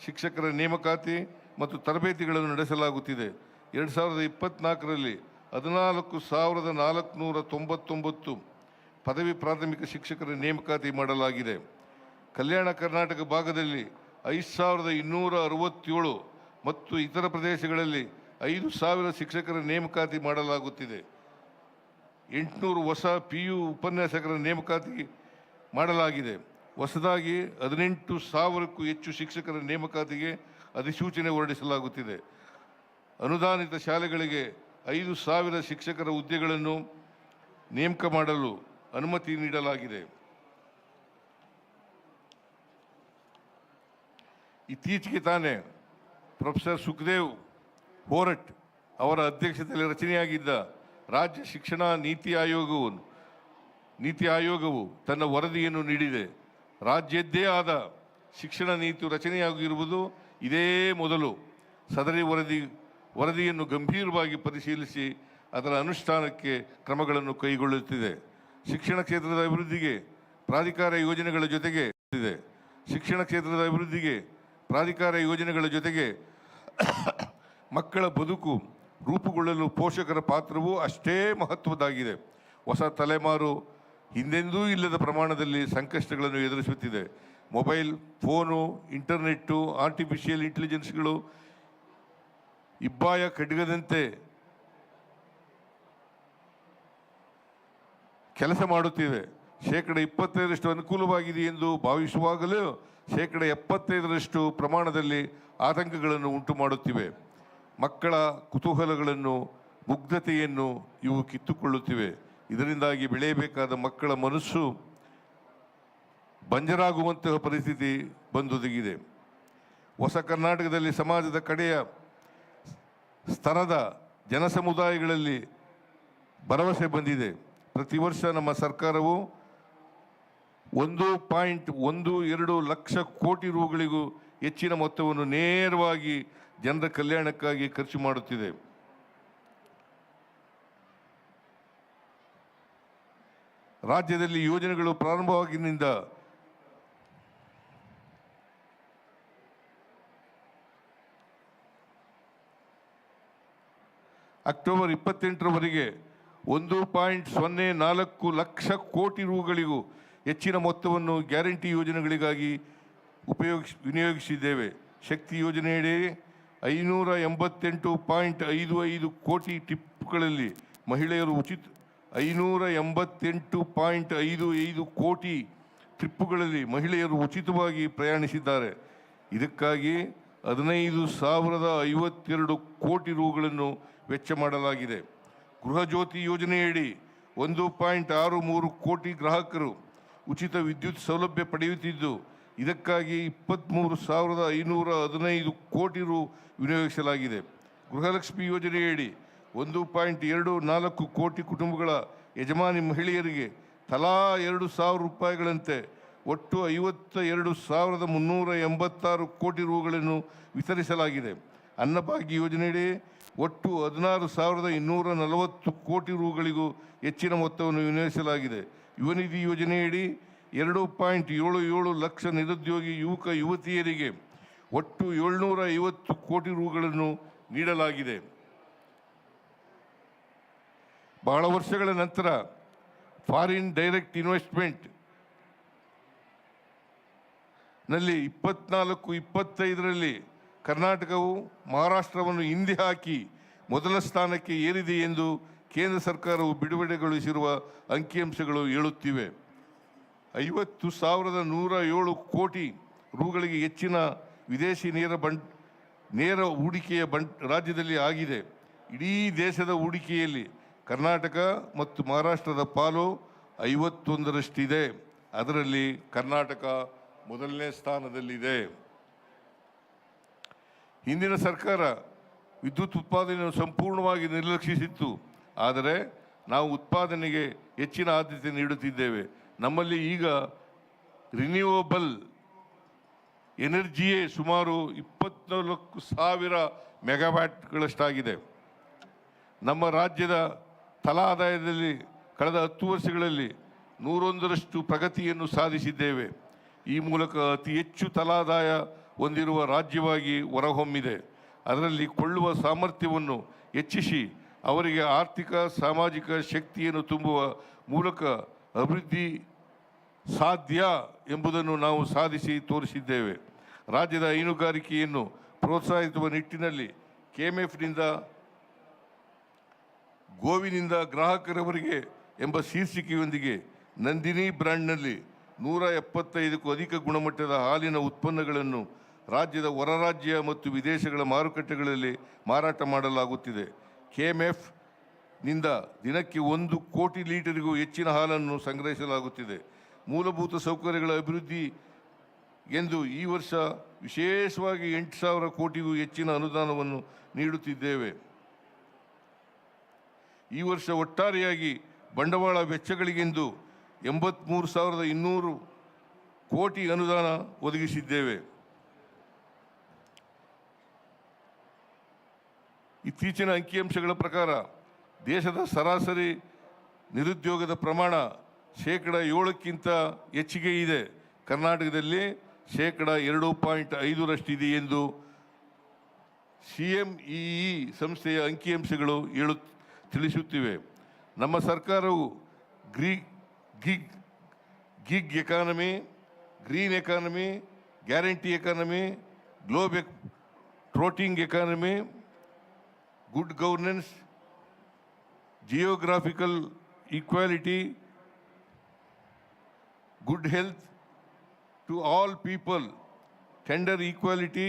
ಶಿಕ್ಷಕರ ನೇಮಕಾತಿ ಮತ್ತು ತರಬೇತಿಗಳನ್ನು ನಡೆಸಲಾಗುತ್ತಿದೆ. 2024ರಲ್ಲಿ 14,499 ಪದವಿ ಪ್ರಾಥಮಿಕ ಶಿಕ್ಷಕರ ನೇಮಕಾತಿ ಮಾಡಲಾಗಿದೆ. ಕಲ್ಯಾಣ ಕರ್ನಾಟಕ ಭಾಗದಲ್ಲಿ 5,267 ಮತ್ತು ಇತರ ಪ್ರದೇಶಗಳಲ್ಲಿ 5,000 ಶಿಕ್ಷಕರ ನೇಮಕಾತಿ ಮಾಡಲಾಗುತ್ತಿದೆ. 800 ಹೊಸ PU ಉಪನ್ಯಾಸಕರ ನೇಮಕಾತಿ ಮಾಡಲಾಗಿದೆ. ಹೊಸದಾಗಿ 18,000ಕ್ಕೂ ಹೆಚ್ಚು ಶಿಕ್ಷಕರ ನೇಮಕಾತಿಗೆ ಅಧಿಸೂಚನೆ ಹೊರಡಿಸಲಾಗುತ್ತಿದೆ. ಅನುದಾನಿತ ಶಾಲೆಗಳಿಗೆ 5,000 ಶಿಕ್ಷಕರ ಹುದ್ದೆಗಳನ್ನು ನೇಮಕ ಮಾಡಲು ಅನುಮತಿ ನೀಡಲಾಗಿದೆ. ಇತ್ತೀಚೆಗೆ ತಾನೇ ಪ್ರೊಫೆಸರ್ ಸುಖದೇವ್ ಹೋರಟ್ ಅವರ ಅಧ್ಯಕ್ಷತೆಯಲ್ಲಿ ರಚನೆಯಾಗಿದ್ದ ರಾಜ್ಯ ಶಿಕ್ಷಣ ನೀತಿ ಆಯೋಗವು ತನ್ನ ವರದಿಯನ್ನು ನೀಡಿದೆ. ರಾಜ್ಯದ್ದೇ ಆದ ಶಿಕ್ಷಣ ನೀತಿ ರಚನೆಯಾಗಿರುವುದು ಇದೇ ಮೊದಲು. ಸದರಿ ವರದಿಯನ್ನು ಗಂಭೀರವಾಗಿ ಪರಿಶೀಲಿಸಿ ಅದರ ಅನುಷ್ಠಾನಕ್ಕೆ ಕ್ರಮಗಳನ್ನು ಕೈಗೊಳ್ಳುತ್ತಿದೆ. ಶಿಕ್ಷಣ ಕ್ಷೇತ್ರದ ಅಭಿವೃದ್ಧಿಗೆ ಪ್ರಾಧಿಕಾರ ಯೋಜನೆಗಳ ಜೊತೆಗೆ ಮಕ್ಕಳ ಬದುಕು ರೂಪುಗೊಳ್ಳಲು ಪೋಷಕರ ಪಾತ್ರವೂ ಅಷ್ಟೇ ಮಹತ್ವದ್ದಾಗಿದೆ. ಹೊಸ ತಲೆಮಾರು ಹಿಂದೆಂದೂ ಇಲ್ಲದ ಪ್ರಮಾಣದಲ್ಲಿ ಸಂಕಷ್ಟಗಳನ್ನು ಎದುರಿಸುತ್ತಿದೆ. ಮೊಬೈಲ್ ಫೋನು, ಇಂಟರ್ನೆಟ್ಟು, ಆರ್ಟಿಫಿಷಿಯಲ್ ಇಂಟೆಲಿಜೆನ್ಸ್ಗಳು ಇಬ್ಬಾಯ ಖಡ್ಗದಂತೆ ಕೆಲಸ ಮಾಡುತ್ತಿವೆ. 25% ಅನುಕೂಲವಾಗಿದೆ ಎಂದು ಭಾವಿಸುವಾಗಲೂ 75% ಪ್ರಮಾಣದಲ್ಲಿ ಆತಂಕಗಳನ್ನು ಉಂಟು ಮಾಡುತ್ತಿವೆ. ಮಕ್ಕಳ ಕುತೂಹಲಗಳನ್ನು, ಮುಗ್ಧತೆಯನ್ನು ಇವು ಕಿತ್ತುಕೊಳ್ಳುತ್ತಿವೆ. ಇದರಿಂದಾಗಿ ಬೆಳೆಯಬೇಕಾದ ಮಕ್ಕಳ ಮನಸ್ಸು ಬಂಜರಾಗುವಂತಹ ಪರಿಸ್ಥಿತಿ ಬಂದೊದಗಿದೆ. ಹೊಸ ಕರ್ನಾಟಕದಲ್ಲಿ ಸಮಾಜದ ಕಡೆಯ ಸ್ತರದ ಜನಸಮುದಾಯಗಳಲ್ಲಿ ಭರವಸೆ ಬಂದಿದೆ. ಪ್ರತಿ ವರ್ಷ ನಮ್ಮ ಸರ್ಕಾರವು 1.12 ಲಕ್ಷ ಕೋಟಿ ರೂಗಳಿಗೂ ಹೆಚ್ಚಿನ ಮೊತ್ತವನ್ನು ನೇರವಾಗಿ ಜನರ ಕಲ್ಯಾಣಕ್ಕಾಗಿ ಖರ್ಚು ಮಾಡುತ್ತಿದೆ. ರಾಜ್ಯದಲ್ಲಿ ಯೋಜನೆಗಳು ಪ್ರಾರಂಭವಾಗಿನಿಂದ ಅಕ್ಟೋಬರ್ 28ರವರೆಗೆ 1.04 ಲಕ್ಷ ಕೋಟಿ ರೂಗಳಿಗೂ ಹೆಚ್ಚಿನ ಮೊತ್ತವನ್ನು ಗ್ಯಾರಂಟಿ ಯೋಜನೆಗಳಿಗಾಗಿ ವಿನಿಯೋಗಿಸಿದ್ದೇವೆ. ಶಕ್ತಿ ಯೋಜನೆಯಡಿ 588.55 ಕೋಟಿ ಟ್ರಿಪ್ಗಳಲ್ಲಿ ಮಹಿಳೆಯರು 588.55 ಕೋಟಿ ಟ್ರಿಪ್ಪುಗಳಲ್ಲಿ ಮಹಿಳೆಯರು ಉಚಿತವಾಗಿ ಪ್ರಯಾಣಿಸಿದ್ದಾರೆ. ಇದಕ್ಕಾಗಿ 15,052 ಕೋಟಿ ರೂಗಳನ್ನು ವೆಚ್ಚ ಮಾಡಲಾಗಿದೆ. ಗೃಹ ಜ್ಯೋತಿ ಯೋಜನೆಯಡಿ 1.63 ಕೋಟಿ ಗ್ರಾಹಕರು ಉಚಿತ ವಿದ್ಯುತ್ ಸೌಲಭ್ಯ ಪಡೆಯುತ್ತಿದ್ದು ಇದಕ್ಕಾಗಿ 23,515 ಕೋಟಿ ರು ವಿನಿಯೋಗಿಸಲಾಗಿದೆ. ಗೃಹಲಕ್ಷ್ಮಿ ಯೋಜನೆಯಡಿ 1.24 ಕೋಟಿ ಕುಟುಂಬಗಳ ಯಜಮಾನಿ ಮಹಿಳೆಯರಿಗೆ ತಲಾ 2,000 ರೂಪಾಯಿಗಳಂತೆ ಒಟ್ಟು 52,386 ಕೋಟಿ ರುಗಳನ್ನು ವಿತರಿಸಲಾಗಿದೆ. ಅನ್ನಭಾಗ್ಯ ಯೋಜನೆಯಡಿ ಒಟ್ಟು 16,240 ಕೋಟಿ ರುಗಳಿಗೂ ಹೆಚ್ಚಿನ ಮೊತ್ತವನ್ನು ವಿನಿಯೋಗಿಸಲಾಗಿದೆ. ಯುವ ನಿಧಿ ಯೋಜನೆಯಡಿ 2.77 ಲಕ್ಷ ನಿರುದ್ಯೋಗಿ ಯುವಕ ಯುವತಿಯರಿಗೆ ಒಟ್ಟು 750 ಕೋಟಿ ರುಗಳನ್ನು ನೀಡಲಾಗಿದೆ. ಬಹಳ ವರ್ಷಗಳ ನಂತರ ಫಾರಿನ್ ಡೈರೆಕ್ಟ್ ಇನ್ವೆಸ್ಟ್ಮೆಂಟ್ ನಲ್ಲಿ 24-25ರಲ್ಲಿ ಕರ್ನಾಟಕವು ಮಹಾರಾಷ್ಟ್ರವನ್ನು ಹಿಂದೆ ಹಾಕಿ ಮೊದಲ ಸ್ಥಾನಕ್ಕೆ ಏರಿದೆ ಎಂದು ಕೇಂದ್ರ ಸರ್ಕಾರವು ಬಿಡುಗಡೆಗೊಳಿಸಿರುವ ಅಂಕಿಅಂಶಗಳು ಹೇಳುತ್ತಿವೆ. 50,107 ಕೋಟಿ ರುಗಳಿಗೆ ಹೆಚ್ಚಿನ ವಿದೇಶಿ ನೇರ ಹೂಡಿಕೆಯ ರಾಜ್ಯದಲ್ಲಿ ಆಗಿದೆ. ಇಡೀ ದೇಶದ ಹೂಡಿಕೆಯಲ್ಲಿ ಕರ್ನಾಟಕ ಮತ್ತು ಮಹಾರಾಷ್ಟ್ರದ ಪಾಲು 51ರಷ್ಟಿದೆ. ಅದರಲ್ಲಿ ಕರ್ನಾಟಕ ಮೊದಲನೇ ಸ್ಥಾನದಲ್ಲಿದೆ. ಹಿಂದಿನ ಸರ್ಕಾರ ವಿದ್ಯುತ್ ಉತ್ಪಾದನೆಯನ್ನು ಸಂಪೂರ್ಣವಾಗಿ ನಿರ್ಲಕ್ಷಿಸಿತ್ತು. ಆದರೆ ನಾವು ಉತ್ಪಾದನೆಗೆ ಹೆಚ್ಚಿನ ಆದ್ಯತೆ ನೀಡುತ್ತಿದ್ದೇವೆ. ನಮ್ಮಲ್ಲಿ ಈಗ ರಿನ್ಯೂವಬಲ್ ಎನರ್ಜಿಯೇ ಸುಮಾರು 24,000 ಮೆಗಾವ್ಯಾಟ್ಗಳಷ್ಟಾಗಿದೆ. ನಮ್ಮ ರಾಜ್ಯದ ತಲಾ ಆದಾಯದಲ್ಲಿ ಕಳೆದ 10 ವರ್ಷಗಳಲ್ಲಿ 101ರಷ್ಟು ಪ್ರಗತಿಯನ್ನು ಸಾಧಿಸಿದ್ದೇವೆ. ಈ ಮೂಲಕ ಅತಿ ಹೆಚ್ಚು ತಲಾದಾಯ ಹೊಂದಿರುವ ರಾಜ್ಯವಾಗಿ ಹೊರಹೊಮ್ಮಿದೆ. ಅದರಲ್ಲಿ ಕೊಳ್ಳುವ ಸಾಮರ್ಥ್ಯವನ್ನು ಹೆಚ್ಚಿಸಿ ಅವರಿಗೆ ಆರ್ಥಿಕ ಸಾಮಾಜಿಕ ಶಕ್ತಿಯನ್ನು ತುಂಬುವ ಮೂಲಕ ಅಭಿವೃದ್ಧಿ ಸಾಧ್ಯ ಎಂಬುದನ್ನು ನಾವು ಸಾಧಿಸಿ ತೋರಿಸಿದ್ದೇವೆ. ರಾಜ್ಯದ ಹೈನುಗಾರಿಕೆಯನ್ನು ಪ್ರೋತ್ಸಾಹಿಸುವ ನಿಟ್ಟಿನಲ್ಲಿ ಕೆಎಂಎಫ್ನಿಂದ ಗೋವಿನಿಂದ ಗ್ರಾಹಕರವರೆಗೆ ಎಂಬ ಶೀರ್ಷಿಕೆಯೊಂದಿಗೆ ನಂದಿನಿ ಬ್ರ್ಯಾಂಡ್ನಲ್ಲಿ 175ಕ್ಕೂ ಅಧಿಕ ಗುಣಮಟ್ಟದ ಹಾಲಿನ ಉತ್ಪನ್ನಗಳನ್ನು ರಾಜ್ಯದ ಹೊರ ರಾಜ್ಯ ಮತ್ತು ವಿದೇಶಗಳ ಮಾರುಕಟ್ಟೆಗಳಲ್ಲಿ ಮಾರಾಟ ಮಾಡಲಾಗುತ್ತಿದೆ. ಕೆಎಂಎಫ್ ನಿಂದ ದಿನಕ್ಕೆ 1 ಕೋಟಿ ಲೀಟರ್ಗೂ ಹೆಚ್ಚಿನ ಹಾಲನ್ನು ಸಂಗ್ರಹಿಸಲಾಗುತ್ತಿದೆ. ಮೂಲಭೂತ ಸೌಕರ್ಯಗಳ ಅಭಿವೃದ್ಧಿ ಎಂದು ಈ ವರ್ಷ ವಿಶೇಷವಾಗಿ 8,000 ಕೋಟಿಗೂ ಹೆಚ್ಚಿನ ಅನುದಾನವನ್ನು ನೀಡುತ್ತಿದ್ದೇವೆ. ಈ ವರ್ಷ ಒಟ್ಟಾರೆಯಾಗಿ ಬಂಡವಾಳ ವೆಚ್ಚಗಳಿಗೆಂದು 83,200 ಕೋಟಿ ಅನುದಾನ ಒದಗಿಸಿದ್ದೇವೆ. ಇತ್ತೀಚಿನ ಅಂಕಿಅಂಶಗಳ ಪ್ರಕಾರ ದೇಶದ ಸರಾಸರಿ ನಿರುದ್ಯೋಗದ ಪ್ರಮಾಣ 7%ಕ್ಕಿಂತ ಹೆಚ್ಚಿಗೆ ಇದೆ. ಕರ್ನಾಟಕದಲ್ಲಿ 2.5ರಷ್ಟಿದೆ ಎಂದು CMEE ಸಂಸ್ಥೆಯ ಅಂಕಿಅಂಶಗಳು ತಿಳಿಸುತ್ತಿವೆ. ನಮ್ಮ ಸರ್ಕಾರವು gig economy, green economy, guarantee economy, trotting economy, good governance, geographical equality, good health to all people, tender equality,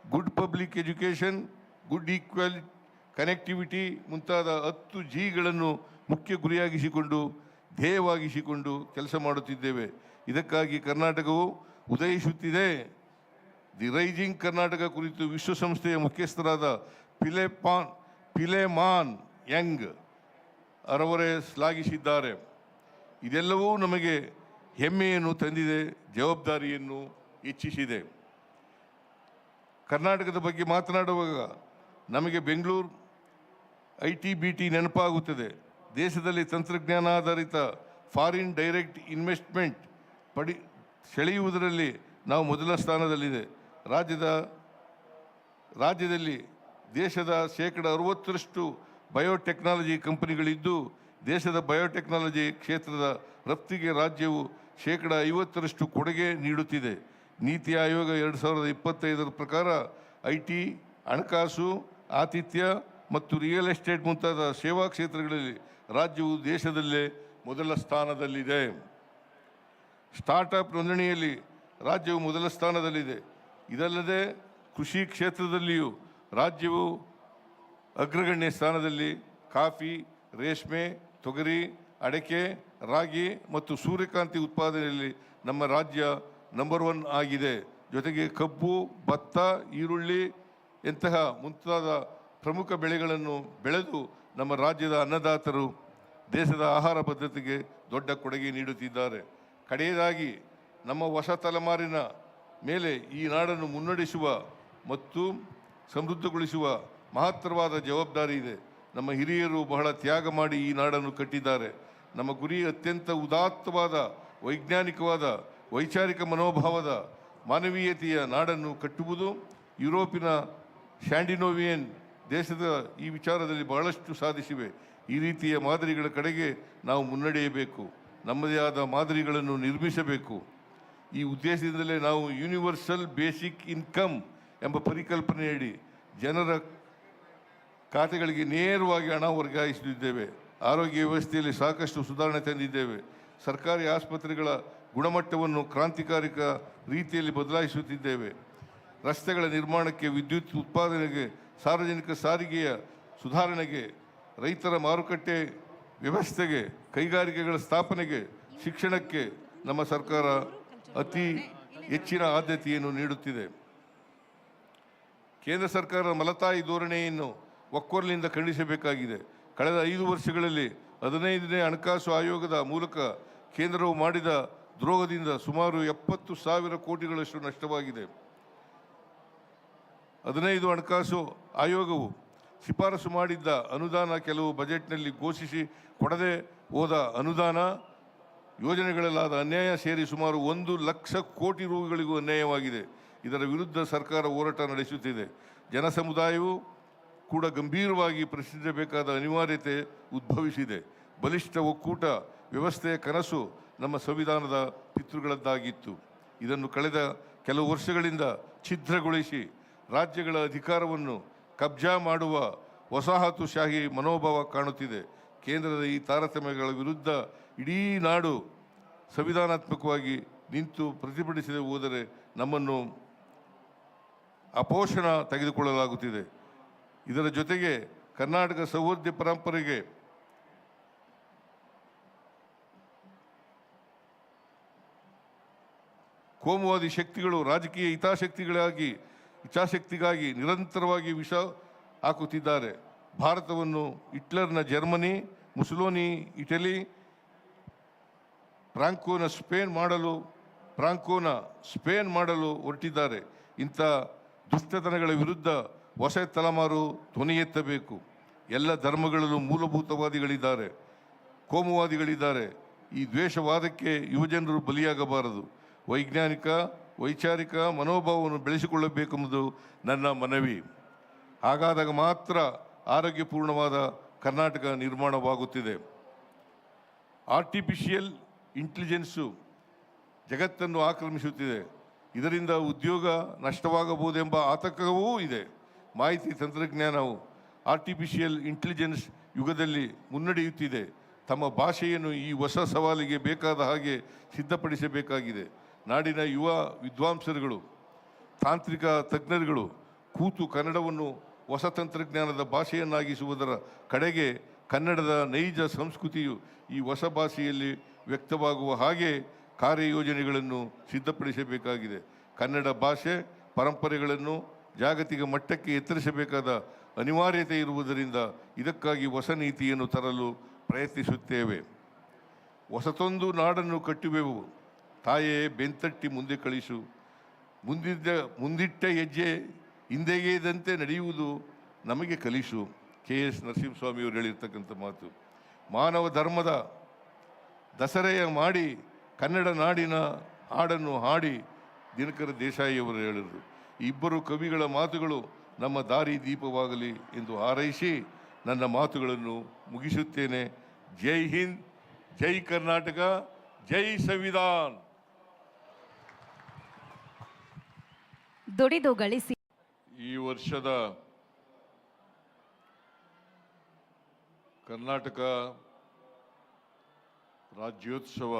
good public education, good connectivity ಮುಂತಾದ 10 ಜಿಗಳನ್ನು ಮುಖ್ಯ ಗುರಿಯಾಗಿಸಿಕೊಂಡು ಧ್ಯೇಯವಾಗಿಸಿಕೊಂಡು ಕೆಲಸ ಮಾಡುತ್ತಿದ್ದೇವೆ. ಇದಕ್ಕಾಗಿ ಕರ್ನಾಟಕವು ಉದಯಿಸುತ್ತಿದೆ. ದಿ ರೈಸಿಂಗ್ ಕರ್ನಾಟಕ ಕುರಿತು ವಿಶ್ವಸಂಸ್ಥೆಯ ಮುಖ್ಯಸ್ಥರಾದ ಪಿಲೆಮಾನ್ ಯಂಗ್ ಅವರೇ ಶ್ಲಾಘಿಸಿದ್ದಾರೆ. ಇದೆಲ್ಲವೂ ನಮಗೆ ಹೆಮ್ಮೆಯನ್ನು ತಂದಿದೆ, ಜವಾಬ್ದಾರಿಯನ್ನು ಹೆಚ್ಚಿಸಿದೆ. ಕರ್ನಾಟಕದ ಬಗ್ಗೆ ಮಾತನಾಡುವಾಗ ನಮಗೆ ಬೆಂಗಳೂರು ITBT ನೆನಪಾಗುತ್ತದೆ. ದೇಶದಲ್ಲಿ ತಂತ್ರಜ್ಞಾನಾಧಾರಿತ ಫಾರಿನ್ ಡೈರೆಕ್ಟ್ ಇನ್ವೆಸ್ಟ್ಮೆಂಟ್ ಸೆಳೆಯುವುದರಲ್ಲಿ ನಾವು ಮೊದಲ ಸ್ಥಾನದಲ್ಲಿದೆ. ರಾಜ್ಯದಲ್ಲಿ ದೇಶದ 60% ಬಯೋಟೆಕ್ನಾಲಜಿ ಕಂಪನಿಗಳಿದ್ದು, ದೇಶದ ಬಯೋಟೆಕ್ನಾಲಜಿ ಕ್ಷೇತ್ರದ ರಫ್ತಿಗೆ ರಾಜ್ಯವು 50% ಕೊಡುಗೆ ನೀಡುತ್ತಿದೆ. ನೀತಿ ಆಯೋಗ 2025 ಪ್ರಕಾರ IT, ಹಣಕಾಸು, ಆತಿಥ್ಯ ಮತ್ತು ರಿಯಲ್ ಎಸ್ಟೇಟ್ ಮುಂತಾದ ಸೇವಾ ಕ್ಷೇತ್ರಗಳಲ್ಲಿ ರಾಜ್ಯವು ದೇಶದಲ್ಲೇ ಮೊದಲ ಸ್ಥಾನದಲ್ಲಿದೆ. ಸ್ಟಾರ್ಟ್ಅಪ್ ನೋಂದಣಿಯಲ್ಲಿ ರಾಜ್ಯವು ಮೊದಲ ಸ್ಥಾನದಲ್ಲಿದೆ. ಇದಲ್ಲದೆ ಕೃಷಿ ಕ್ಷೇತ್ರದಲ್ಲಿಯೂ ರಾಜ್ಯವು ಅಗ್ರಗಣ್ಯ ಸ್ಥಾನದಲ್ಲಿ ಕಾಫಿ, ರೇಷ್ಮೆ, ತೊಗರಿ, ಅಡಕೆ, ರಾಗಿ ಮತ್ತು ಸೂರ್ಯಕಾಂತಿ ಉತ್ಪಾದನೆಯಲ್ಲಿ ನಮ್ಮ ರಾಜ್ಯ ನಂಬರ್ 1 ಆಗಿದೆ. ಜೊತೆಗೆ ಕಬ್ಬು, ಭತ್ತ, ಈರುಳ್ಳಿ ಇಂತಹ ಮುಂತಾದ ಪ್ರಮುಖ ಬೆಳೆಗಳನ್ನು ಬೆಳೆದು ನಮ್ಮ ರಾಜ್ಯದ ಅನ್ನದಾತರು ದೇಶದ ಆಹಾರ ಭದ್ರತೆಗೆ ದೊಡ್ಡ ಕೊಡುಗೆ ನೀಡುತ್ತಿದ್ದಾರೆ. ಕಡೆಯದಾಗಿ ನಮ್ಮ ಹೊಸ ತಲೆಮಾರಿನ ಮೇಲೆ ಈ ನಾಡನ್ನು ಮುನ್ನಡೆಸುವ ಮತ್ತು ಸಮೃದ್ಧಗೊಳಿಸುವ ಮಹತ್ತರವಾದ ಜವಾಬ್ದಾರಿ ಇದೆ. ನಮ್ಮ ಹಿರಿಯರು ಬಹಳ ತ್ಯಾಗ ಮಾಡಿ ಈ ನಾಡನ್ನು ಕಟ್ಟಿದ್ದಾರೆ. ನಮ್ಮ ಗುರಿ ಅತ್ಯಂತ ಉದಾತ್ತವಾದ, ವೈಜ್ಞಾನಿಕವಾದ, ವೈಚಾರಿಕ ಮನೋಭಾವದ ಮಾನವೀಯತೆಯ ನಾಡನ್ನು ಕಟ್ಟುವುದು. ಯುರೋಪಿನ ಸ್ಕ್ಯಾಂಡಿನೇವಿಯನ್ ದೇಶದ ಈ ವಿಚಾರದಲ್ಲಿ ಬಹಳಷ್ಟು ಸಾಧಿಸಿವೆ. ಈ ರೀತಿಯ ಮಾದರಿಗಳ ಕಡೆಗೆ ನಾವು ಮುನ್ನಡೆಯಬೇಕು. ನಮ್ಮದೇ ಆದ ಮಾದರಿಗಳನ್ನು ನಿರ್ಮಿಸಬೇಕು. ಈ ಉದ್ದೇಶದಿಂದಲೇ ನಾವು ಯೂನಿವರ್ಸಲ್ ಬೇಸಿಕ್ ಇನ್ಕಮ್ ಎಂಬ ಪರಿಕಲ್ಪನೆಯಡಿ ಜನರ ಖಾತೆಗಳಿಗೆ ನೇರವಾಗಿ ಹಣ ವರ್ಗಾಯಿಸುತ್ತಿದ್ದೇವೆ. ಆರೋಗ್ಯ ವ್ಯವಸ್ಥೆಯಲ್ಲಿ ಸಾಕಷ್ಟು ಸುಧಾರಣೆ ತಂದಿದ್ದೇವೆ. ಸರ್ಕಾರಿ ಆಸ್ಪತ್ರೆಗಳ ಗುಣಮಟ್ಟವನ್ನು ಕ್ರಾಂತಿಕಾರಿಕ ರೀತಿಯಲ್ಲಿ ಬದಲಾಯಿಸುತ್ತಿದ್ದೇವೆ. ರಸ್ತೆಗಳ ನಿರ್ಮಾಣಕ್ಕೆ, ವಿದ್ಯುತ್ ಉತ್ಪಾದನೆಗೆ, ಸಾರ್ವಜನಿಕ ಸಾರಿಗೆಯ ಸುಧಾರಣೆಗೆ, ರೈತರ ಮಾರುಕಟ್ಟೆ ವ್ಯವಸ್ಥೆಗೆ, ಕೈಗಾರಿಕೆಗಳ ಸ್ಥಾಪನೆಗೆ, ಶಿಕ್ಷಣಕ್ಕೆ ನಮ್ಮ ಸರ್ಕಾರ ಅತಿ ಹೆಚ್ಚಿನ ಆದ್ಯತೆಯನ್ನು ನೀಡುತ್ತಿದೆ. ಕೇಂದ್ರ ಸರ್ಕಾರ ಮಲತಾಯಿ ಧೋರಣೆಯನ್ನು ಒಕ್ಕೊರಲಿನಿಂದ ಖಂಡಿಸಬೇಕಾಗಿದೆ. ಕಳೆದ 5 ವರ್ಷಗಳಲ್ಲಿ 15ನೇ ಹಣಕಾಸು ಆಯೋಗದ ಮೂಲಕ ಕೇಂದ್ರವು ಮಾಡಿದ ದ್ರೋಹದಿಂದ ಸುಮಾರು 70,000 ಕೋಟಿಗಳಷ್ಟು ನಷ್ಟವಾಗಿದೆ. 15 ಹಣಕಾಸು ಆಯೋಗವು ಶಿಫಾರಸು ಮಾಡಿದ್ದ ಅನುದಾನ ಕೆಲವು ಬಜೆಟ್ನಲ್ಲಿ ಘೋಷಿಸಿ ಕೊಡದೆ ಹೋದ ಅನುದಾನ ಯೋಜನೆಗಳಲ್ಲಾದ ಅನ್ಯಾಯ ಸೇರಿ ಸುಮಾರು 1 ಲಕ್ಷ ಕೋಟಿ ರೂಗಳಿಗೂ ಅನ್ಯಾಯವಾಗಿದೆ. ಇದರ ವಿರುದ್ಧ ಸರ್ಕಾರ ಹೋರಾಟ ನಡೆಸುತ್ತಿದೆ. ಜನಸಮುದಾಯವು ಕೂಡ ಗಂಭೀರವಾಗಿ ಪ್ರಶ್ನಿಸಬೇಕಾದ ಅನಿವಾರ್ಯತೆ ಉದ್ಭವಿಸಿದೆ. ಬಲಿಷ್ಠ ಒಕ್ಕೂಟ ವ್ಯವಸ್ಥೆಯ ಕನಸು ನಮ್ಮ ಸಂವಿಧಾನದ ಪಿತೃಗಳದ್ದಾಗಿತ್ತು. ಇದನ್ನು ಕಳೆದ ಕೆಲವು ವರ್ಷಗಳಿಂದ ಛಿದ್ರಗೊಳಿಸಿ ರಾಜ್ಯಗಳ ಅಧಿಕಾರವನ್ನು ಕಬ್ಜಾ ಮಾಡುವ ವಸಾಹತುಶಾಹಿ ಮನೋಭಾವ ಕಾಣುತ್ತಿದೆ. ಕೇಂದ್ರದ ಈ ತಾರತಮ್ಯಗಳ ವಿರುದ್ಧ ಇಡೀ ನಾಡು ಸಂವಿಧಾನಾತ್ಮಕವಾಗಿ ನಿಂತು ಪ್ರತಿಭಟಿಸದೆ ಹೋದರೆ ನಮ್ಮನ್ನು ಅಪೋಷಣ ತೆಗೆದುಕೊಳ್ಳಲಾಗುತ್ತಿದೆ. ಇದರ ಜೊತೆಗೆ ಕರ್ನಾಟಕ ಸೌಹಾರ್ದ ಪರಂಪರೆಗೆ ಕೋಮುವಾದಿ ಶಕ್ತಿಗಳು ರಾಜಕೀಯ ಇಚ್ಛಾಶಕ್ತಿಗಾಗಿ ನಿರಂತರವಾಗಿ ವಿಷ ಹಾಕುತ್ತಿದ್ದಾರೆ. ಭಾರತವನ್ನು ಹಿಟ್ಲರ್ನ ಜರ್ಮನಿ, ಮುಸೋಲಿನಿ ಇಟಲಿ, ಫ್ರಾಂಕೋನ ಸ್ಪೇನ್ ಮಾಡಲು ಹೊರಟಿದ್ದಾರೆ. ಇಂಥ ದುಷ್ಟತನಗಳ ವಿರುದ್ಧ ಹೊಸ ತಲೆಮಾರು ಧ್ವನಿ ಎತ್ತಬೇಕು. ಎಲ್ಲ ಧರ್ಮಗಳಲ್ಲೂ ಮೂಲಭೂತವಾದಿಗಳಿದ್ದಾರೆ, ಕೋಮುವಾದಿಗಳಿದ್ದಾರೆ. ಈ ದ್ವೇಷವಾದಕ್ಕೆ ಯುವಜನರು ಬಲಿಯಾಗಬಾರದು. ವೈಚಾರಿಕ ಮನೋಭಾವವನ್ನು ಬೆಳೆಸಿಕೊಳ್ಳಬೇಕೆಂಬುದು ನನ್ನ ಮನವಿ. ಹಾಗಾದಾಗ ಮಾತ್ರ ಆರೋಗ್ಯಪೂರ್ಣವಾದ ಕರ್ನಾಟಕ ನಿರ್ಮಾಣವಾಗುತ್ತಿದೆ. ಆರ್ಟಿಫಿಷಿಯಲ್ ಇಂಟೆಲಿಜೆನ್ಸು ಜಗತ್ತನ್ನು ಆಕ್ರಮಿಸುತ್ತಿದೆ. ಇದರಿಂದ ಉದ್ಯೋಗ ನಷ್ಟವಾಗಬಹುದೆಂಬ ಆತಂಕವೂ ಇದೆ. ಮಾಹಿತಿ ತಂತ್ರಜ್ಞಾನವು ಆರ್ಟಿಫಿಷಿಯಲ್ ಇಂಟೆಲಿಜೆನ್ಸ್ ಯುಗದಲ್ಲಿ ಮುನ್ನಡೆಯುತ್ತಿದೆ. ತಮ್ಮ ಭಾಷೆಯನ್ನು ಈ ಹೊಸ ಸವಾಲಿಗೆ ಬೇಕಾದ ಹಾಗೆ ಸಿದ್ಧಪಡಿಸಬೇಕಾಗಿದೆ. ನಾಡಿನ ಯುವ ವಿದ್ವಾಂಸರುಗಳು, ತಾಂತ್ರಿಕ ತಜ್ಞರುಗಳು ಕೂತು ಕನ್ನಡವನ್ನು ಹೊಸ ತಂತ್ರಜ್ಞಾನದ ಭಾಷೆಯನ್ನಾಗಿಸುವುದರ ಕಡೆಗೆ ಕನ್ನಡದ ನೈಜ ಸಂಸ್ಕೃತಿಯು ಈ ಹೊಸ ಭಾಷೆಯಲ್ಲಿ ವ್ಯಕ್ತವಾಗುವ ಹಾಗೆ ಕಾರ್ಯಯೋಜನೆಗಳನ್ನು ಸಿದ್ಧಪಡಿಸಬೇಕಾಗಿದೆ. ಕನ್ನಡ ಭಾಷೆ ಪರಂಪರೆಗಳನ್ನು ಜಾಗತಿಕ ಮಟ್ಟಕ್ಕೆ ಎತ್ತರಿಸಬೇಕಾದ ಅನಿವಾರ್ಯತೆ ಇರುವುದರಿಂದ ಇದಕ್ಕಾಗಿ ಹೊಸ ನೀತಿಯನ್ನು ತರಲು ಪ್ರಯತ್ನಿಸುತ್ತೇವೆ. ಹೊಸತೊಂದು ನಾಡನ್ನು ಕಟ್ಟುವೆವು. ತಾಯೇ ಬೆಂತಟ್ಟಿ ಮುಂದೆ ಕಳಿಸು. ಮುಂದಿಟ್ಟ ಹೆಜ್ಜೆ ಹಿಂದೆಗೆಯದಂತೆ ನಡೆಯುವುದು ನಮಗೆ ಕಲಿಸು. KS ನರಸಿಂಹಸ್ವಾಮಿಯವರು ಹೇಳಿರ್ತಕ್ಕಂಥ ಮಾತು. ಮಾನವ ಧರ್ಮದ ದಸರೆಯ ಮಾಡಿ ಕನ್ನಡ ನಾಡಿನ ಹಾಡನ್ನು ಹಾಡಿ ದಿನಕರ ದೇಸಾಯಿಯವರು ಹೇಳಿದರು. ಇಬ್ಬರು ಕವಿಗಳ ಮಾತುಗಳು ನಮ್ಮ ದಾರಿ ದೀಪವಾಗಲಿ ಎಂದು ಹಾರೈಸಿ ನನ್ನ ಮಾತುಗಳನ್ನು ಮುಗಿಸುತ್ತೇನೆ. ಜೈ ಹಿಂದ್, ಜೈ ಕರ್ನಾಟಕ, ಜೈ ಸಂವಿಧಾನ್. ದುಡಿದು ಗಳಿಸಿ. ಈ ವರ್ಷದ ಕರ್ನಾಟಕ ರಾಜ್ಯೋತ್ಸವ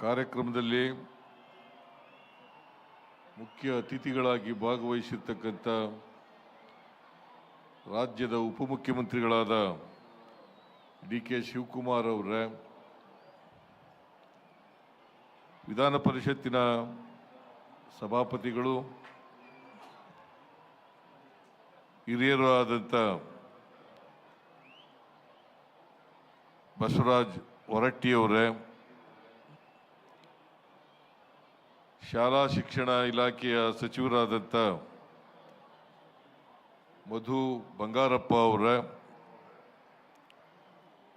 ಕಾರ್ಯಕ್ರಮದಲ್ಲಿ ಮುಖ್ಯ ಅತಿಥಿಗಳಾಗಿ ಭಾಗವಹಿಸಿರ್ತಕ್ಕಂಥ ರಾಜ್ಯದ ಉಪಮುಖ್ಯಮಂತ್ರಿಗಳಾದ DK ಶಿವಕುಮಾರ್ ಅವರೇ, ವಿಧಾನ ಪರಿಷತ್ತಿನ ಸಭಾಪತಿಗಳು, ಹಿರಿಯರು ಆದಂಥ ಬಸವರಾಜ್ ಹೊರಟ್ಟಿಯವರೇ, ಶಾಲಾ ಶಿಕ್ಷಣ ಇಲಾಖೆಯ ಸಚಿವರಾದಂಥ ಮಧು ಬಂಗಾರಪ್ಪ ಅವರೇ,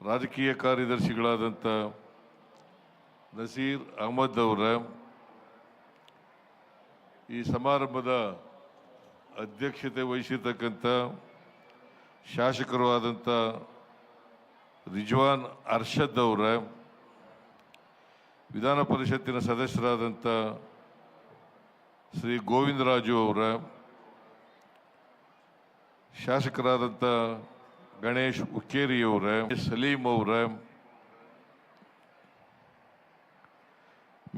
ರಾಜಕೀಯ ಕಾರ್ಯದರ್ಶಿಗಳಾದಂಥ ನಸೀರ್ ಅಹಮದ್ ಅವರೇ, ಈ ಸಮಾರಂಭದ ಅಧ್ಯಕ್ಷತೆ ವಹಿಸಿರ್ತಕ್ಕಂಥ ಶಾಸಕರು ಆದಂಥ ರಿಜ್ವಾನ್ ಅರ್ಷದ್ ಅವರೇ, ವಿಧಾನ ಪರಿಷತ್ತಿನ ಸದಸ್ಯರಾದಂಥ ಶ್ರೀ ಗೋವಿಂದರಾಜು ಅವರೇ, ಶಾಸಕರಾದಂಥ ಗಣೇಶ್ ಉಕ್ಕೇರಿಯವರೇ, ಸಲೀಂ ಅವರೇ,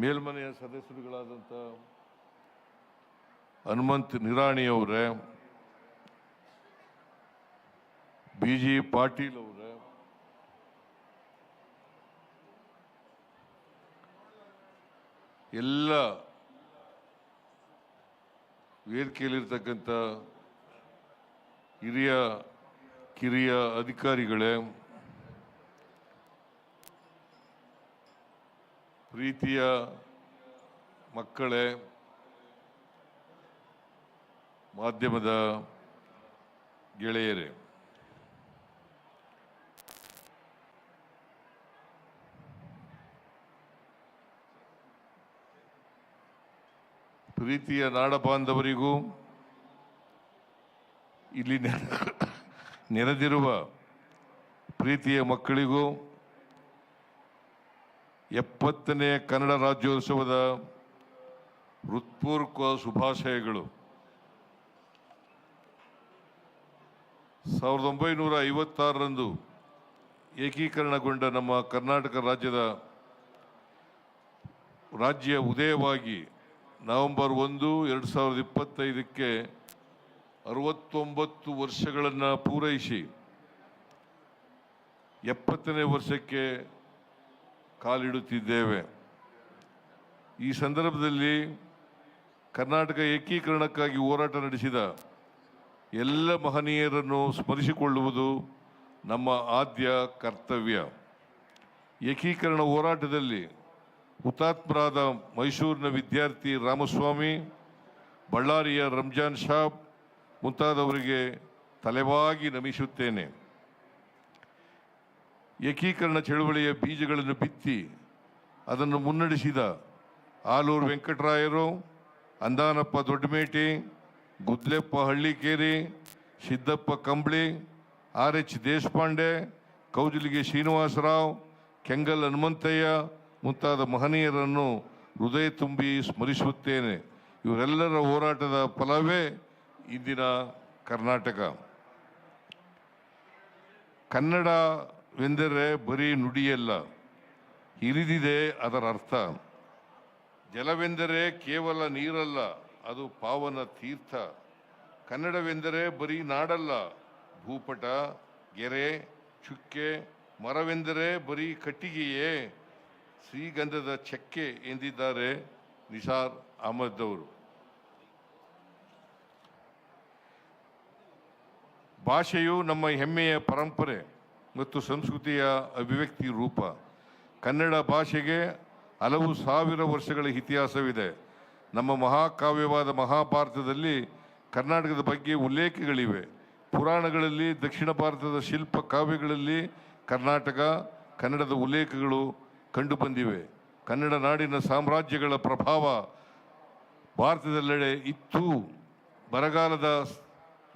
ಮೇಲ್ಮನೆಯ ಸದಸ್ಯರುಗಳಾದಂಥ ಹನುಮಂತ್ ನಿರಾಣಿಯವರೇ, BG ಪಾಟೀಲ್ ಅವರೇ, ಎಲ್ಲ ವೇದಿಕೆಯಲ್ಲಿರ್ತಕ್ಕಂಥ ಹಿರಿಯ ಕಿರಿಯ ಅಧಿಕಾರಿಗಳೇ, ಪ್ರೀತಿಯ ಮಕ್ಕಳೇ, ಮಾಧ್ಯಮದ ಗೆಳೆಯರೇ, ಪ್ರೀತಿಯ ನಾಡ ಬಾಂಧವರಿಗೂ ಇಲ್ಲಿ ನೆರೆದಿರುವ ಪ್ರೀತಿಯ ಮಕ್ಕಳಿಗೂ 70ನೇ ಕನ್ನಡ ರಾಜ್ಯೋತ್ಸವದ ಹೃತ್ಪೂರ್ವಕ ಶುಭಾಶಯಗಳು. 1956ರಂದು ಏಕೀಕರಣಗೊಂಡ ನಮ್ಮ ಕರ್ನಾಟಕ ರಾಜ್ಯ ಉದಯವಾಗಿ ನವೆಂಬರ್ 1, 2025ಕ್ಕೆ 69 ವರ್ಷಗಳನ್ನು ಪೂರೈಸಿ 70ನೇ ವರ್ಷಕ್ಕೆ ಕಾಲಿಡುತ್ತಿದ್ದೇವೆ. ಈ ಸಂದರ್ಭದಲ್ಲಿ ಕರ್ನಾಟಕ ಏಕೀಕರಣಕ್ಕಾಗಿ ಹೋರಾಟ ನಡೆಸಿದ ಎಲ್ಲ ಮಹನೀಯರನ್ನು ಸ್ಮರಿಸಿಕೊಳ್ಳುವುದು ನಮ್ಮ ಆದ್ಯ ಕರ್ತವ್ಯ. ಏಕೀಕರಣ ಹೋರಾಟದಲ್ಲಿ ಹುತಾತ್ಮರಾದ ಮೈಸೂರಿನ ವಿದ್ಯಾರ್ಥಿ ರಾಮಸ್ವಾಮಿ, ಬಳ್ಳಾರಿಯ ರಂಜಾನ್ ಸಾಬ್ ಮುಂತಾದವರಿಗೆ ತಲೆಬಾಗಿ ನಮಿಸುತ್ತೇನೆ. ಏಕೀಕರಣ ಚಳವಳಿಯ ಬೀಜಗಳನ್ನು ಬಿತ್ತಿ ಅದನ್ನು ಮುನ್ನಡೆಸಿದ ಆಲೂರು ವೆಂಕಟರಾಯರು, ಅಂದಾನಪ್ಪ ದೊಡ್ಡಮೇಟಿ, ಗುದ್ಲೆಪ್ಪ ಹಳ್ಳಿಕೇರಿ, ಸಿದ್ದಪ್ಪ ಕಂಬಳಿ, RH ದೇಶಪಾಂಡೆ, ಕೌಜಲಿಗೆ ಶ್ರೀನಿವಾಸರಾವ್, ಕೆಂಗಲ್ ಹನುಮಂತಯ್ಯ ಮುಂತಾದ ಮಹನೀಯರನ್ನು ಹೃದಯ ತುಂಬಿ ಸ್ಮರಿಸುತ್ತೇನೆ. ಇವರೆಲ್ಲರ ಹೋರಾಟದ ಫಲವೇ ಇಂದಿನ ಕರ್ನಾಟಕ. ಕನ್ನಡವೆಂದರೆ ಬರೀ ನುಡಿಯಲ್ಲ, ಹಿರಿದಿದೆ ಅದರ ಅರ್ಥ. ಜಲವೆಂದರೆ ಕೇವಲ ನೀರಲ್ಲ, ಅದು ಪಾವನ ತೀರ್ಥ. ಕನ್ನಡವೆಂದರೆ ಬರೀ ನಾಡಲ್ಲ, ಭೂಪಟ, ಗೆರೆ, ಚುಕ್ಕೆ. ಮರವೆಂದರೆ ಬರೀ ಕಟ್ಟಿಗೆಯೇ, ಶ್ರೀಗಂಧದ ಚಕ್ಕೆ ಎಂದಿದ್ದಾರೆ ನಿಸಾರ್ ಅಹಮದ್ ಅವರು. ಭಾಷೆಯು ನಮ್ಮ ಹೆಮ್ಮೆಯ ಪರಂಪರೆ ಮತ್ತು ಸಂಸ್ಕೃತಿಯ ಅಭಿವ್ಯಕ್ತಿ ರೂಪ. ಕನ್ನಡ ಭಾಷೆಗೆ ಹಲವು ಸಾವಿರ ವರ್ಷಗಳ ಇತಿಹಾಸವಿದೆ. ನಮ್ಮ ಮಹಾಕಾವ್ಯವಾದ ಮಹಾಭಾರತದಲ್ಲಿ ಕರ್ನಾಟಕದ ಬಗ್ಗೆ ಉಲ್ಲೇಖಗಳಿವೆ. ಪುರಾಣಗಳಲ್ಲಿ, ದಕ್ಷಿಣ ಭಾರತದ ಶಿಲ್ಪ ಕಾವ್ಯಗಳಲ್ಲಿ ಕನ್ನಡದ ಉಲ್ಲೇಖಗಳು ಕಂಡುಬಂದಿವೆ. ಕನ್ನಡ ನಾಡಿನ ಸಾಮ್ರಾಜ್ಯಗಳ ಪ್ರಭಾವ ಭಾರತದೆಲ್ಲೆಡೆ ಇತ್ತು.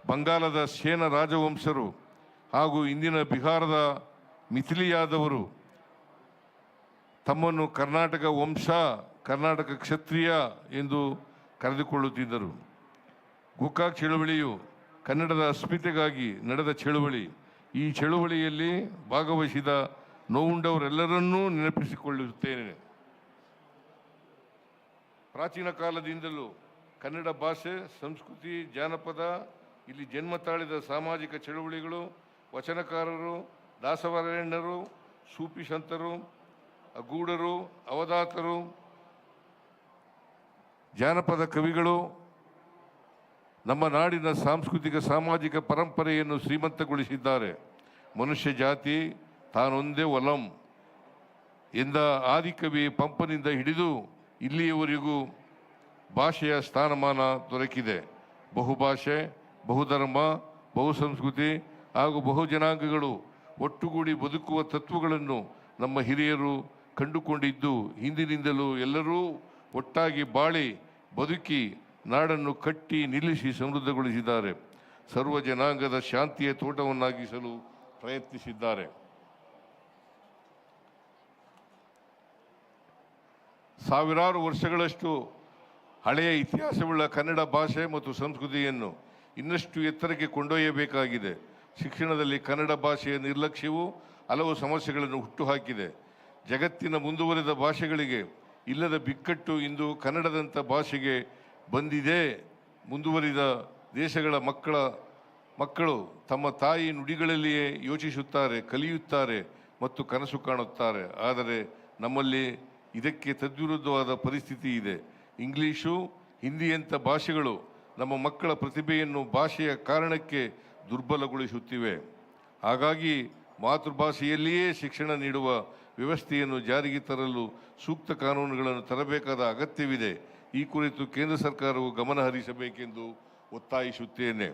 ಬಂಗಾಲದ ಸೇನ ರಾಜವಂಶರು ಹಾಗೂ ಇಂದಿನ ಬಿಹಾರದ ಮಿಥಿಲಿಯಾದವರು ತಮ್ಮನ್ನು ಕರ್ನಾಟಕ ವಂಶ, ಕರ್ನಾಟಕ ಕ್ಷತ್ರಿಯ ಎಂದು ಕರೆದುಕೊಳ್ಳುತ್ತಿದ್ದರು. ಗೋಕಾಕ್ ಚಳುವಳಿಯು ಕನ್ನಡದ ಅಸ್ಮಿತೆಗಾಗಿ ನಡೆದ ಚಳುವಳಿ. ಈ ಚಳುವಳಿಯಲ್ಲಿ ಭಾಗವಹಿಸಿದ ನೋವುಂಡವರೆಲ್ಲರನ್ನೂ ನೆನಪಿಸಿಕೊಳ್ಳುತ್ತೇನೆ. ಪ್ರಾಚೀನ ಕಾಲದಿಂದಲೂ ಕನ್ನಡ ಭಾಷೆ, ಸಂಸ್ಕೃತಿ, ಜಾನಪದ ಇಲ್ಲಿ ಜನ್ಮ ತಾಳಿದ ಸಾಮಾಜಿಕ ಚಳುವಳಿಗಳು, ವಚನಕಾರರು, ದಾಸವರೇಣ್ಯರು, ಸೂಫಿ ಸಂತರು, ಅಗೂಢರು, ಅವಧಾತರು, ಜಾನಪದ ಕವಿಗಳು ನಮ್ಮ ನಾಡಿನ ಸಾಂಸ್ಕೃತಿಕ ಸಾಮಾಜಿಕ ಪರಂಪರೆಯನ್ನು ಶ್ರೀಮಂತಗೊಳಿಸಿದ್ದಾರೆ. ಮನುಷ್ಯ ಜಾತಿ ತಾನೊಂದೇ ಒಲಂ ಎಂದ ಆದಿಕವಿ ಪಂಪನಿಂದ ಹಿಡಿದು ಇಲ್ಲಿಯವರೆಗೂ ಭಾಷೆಯ ಸ್ಥಾನಮಾನ ದೊರಕಿದೆ. ಬಹುಭಾಷೆ, ಬಹುಧರ್ಮ, ಬಹುಸಂಸ್ಕೃತಿ ಹಾಗೂ ಬಹುಜನಾಂಗಗಳು ಒಟ್ಟುಗೂಡಿ ಬದುಕುವ ತತ್ವಗಳನ್ನು ನಮ್ಮ ಹಿರಿಯರು ಕಂಡುಕೊಂಡಿದ್ದು ಹಿಂದಿನಿಂದಲೂ ಎಲ್ಲರೂ ಒಟ್ಟಾಗಿ ಬಾಳಿ ಬದುಕಿ ನಾಡನ್ನು ಕಟ್ಟಿ ನಿಲ್ಲಿಸಿ ಸಮೃದ್ಧಗೊಳಿಸಿದ್ದಾರೆ. ಸರ್ವ ಜನಾಂಗದ ಶಾಂತಿಯ ತೋಟವನ್ನಾಗಿಸಲು ಪ್ರಯತ್ನಿಸಿದ್ದಾರೆ. ಸಾವಿರಾರು ವರ್ಷಗಳಷ್ಟು ಹಳೆಯ ಇತಿಹಾಸವುಳ್ಳ ಕನ್ನಡ ಭಾಷೆ ಮತ್ತು ಸಂಸ್ಕೃತಿಯನ್ನು ಇನ್ನಷ್ಟು ಎತ್ತರಕ್ಕೆ ಕೊಂಡೊಯ್ಯಬೇಕಾಗಿದೆ. ಶಿಕ್ಷಣದಲ್ಲಿ ಕನ್ನಡ ಭಾಷೆಯ ನಿರ್ಲಕ್ಷ್ಯವು ಹಲವು ಸಮಸ್ಯೆಗಳನ್ನು ಹುಟ್ಟುಹಾಕಿದೆ. ಜಗತ್ತಿನ ಮುಂದುವರೆದ ಭಾಷೆಗಳಿಗೆ ಇಲ್ಲದ ಬಿಕ್ಕಟ್ಟು ಇಂದು ಕನ್ನಡದಂಥ ಭಾಷೆಗೆ ಬಂದಿದೆ. ಮುಂದುವರಿದ ದೇಶಗಳ ಮಕ್ಕಳು ತಮ್ಮ ತಾಯಿ ನುಡಿಗಳಲ್ಲಿಯೇ ಯೋಚಿಸುತ್ತಾರೆ, ಕಲಿಯುತ್ತಾರೆ ಮತ್ತು ಕನಸು ಕಾಣುತ್ತಾರೆ. ಆದರೆ ನಮ್ಮಲ್ಲಿ ಇದಕ್ಕೆ ತದ್ವಿರುದ್ಧವಾದ ಪರಿಸ್ಥಿತಿ ಇದೆ. ಇಂಗ್ಲೀಷು, ಹಿಂದಿಯಂಥ ಭಾಷೆಗಳು ನಮ್ಮ ಮಕ್ಕಳ ಪ್ರತಿಭೆಯನ್ನು ಭಾಷೆಯ ಕಾರಣಕ್ಕೆ ದುರ್ಬಲಗೊಳಿಸುತ್ತಿವೆ. ಹಾಗಾಗಿ ಮಾತೃಭಾಷೆಯಲ್ಲಿಯೇ ಶಿಕ್ಷಣ ನೀಡುವ ವ್ಯವಸ್ಥೆಯನ್ನು ಜಾರಿಗೆ ತರಲು ಸೂಕ್ತ ಕಾನೂನುಗಳನ್ನು ತರಬೇಕಾದ ಅಗತ್ಯವಿದೆ. ಈ ಕುರಿತು ಕೇಂದ್ರ ಸರ್ಕಾರವು ಗಮನ ಹರಿಸಬೇಕೆಂದು ಒತ್ತಾಯಿಸುತ್ತೇನೆ.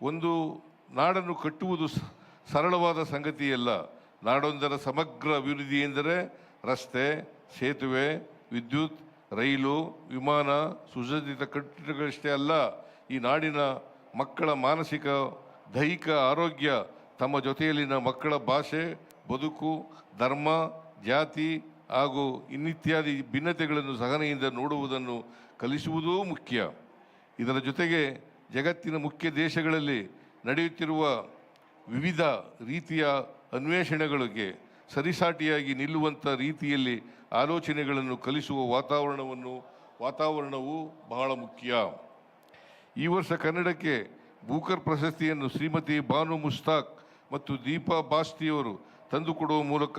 ಒಂದು ನಾಡನ್ನು ಕಟ್ಟುವುದು ಸರಳವಾದ ಸಂಗತಿಯಲ್ಲ. ನಾಡೊಂದರ ಸಮಗ್ರ ಅಭಿವೃದ್ಧಿ ಎಂದರೆ ರಸ್ತೆ, ಸೇತುವೆ, ವಿದ್ಯುತ್, ರೈಲು, ವಿಮಾನ, ಸುಸಜ್ಜಿತ ಕಟ್ಟಡಗಳಷ್ಟೇ ಅಲ್ಲ. ಈ ನಾಡಿನ ಮಕ್ಕಳ ಮಾನಸಿಕ, ದೈಹಿಕ ಆರೋಗ್ಯ, ತಮ್ಮ ಜೊತೆಯಲ್ಲಿನ ಮಕ್ಕಳ ಭಾಷೆ, ಬದುಕು, ಧರ್ಮ, ಜಾತಿ ಹಾಗೂ ಇನ್ನಿತ್ಯಾದಿ ಭಿನ್ನತೆಗಳನ್ನು ಸಹನೆಯಿಂದ ನೋಡುವುದನ್ನು ಕಲಿಸುವುದೂ ಮುಖ್ಯ. ಇದರ ಜೊತೆಗೆ ಜಗತ್ತಿನ ಮುಖ್ಯ ದೇಶಗಳಲ್ಲಿ ನಡೆಯುತ್ತಿರುವ ವಿವಿಧ ರೀತಿಯ ಅನ್ವೇಷಣೆಗಳಿಗೆ ಸರಿಸಾಟಿಯಾಗಿ ನಿಲ್ಲುವಂಥ ರೀತಿಯಲ್ಲಿ ಆಲೋಚನೆಗಳನ್ನು ಕಲಿಸುವ ವಾತಾವರಣವು ಬಹಳ ಮುಖ್ಯ. ಈ ವರ್ಷ ಕನ್ನಡಕ್ಕೆ ಬೂಕರ್ ಪ್ರಶಸ್ತಿಯನ್ನು ಶ್ರೀಮತಿ ಬಾನು ಮುಸ್ತಾಕ್ ಮತ್ತು ದೀಪಾ ಬಾಸ್ತಿಯವರು ತಂದುಕೊಡುವ ಮೂಲಕ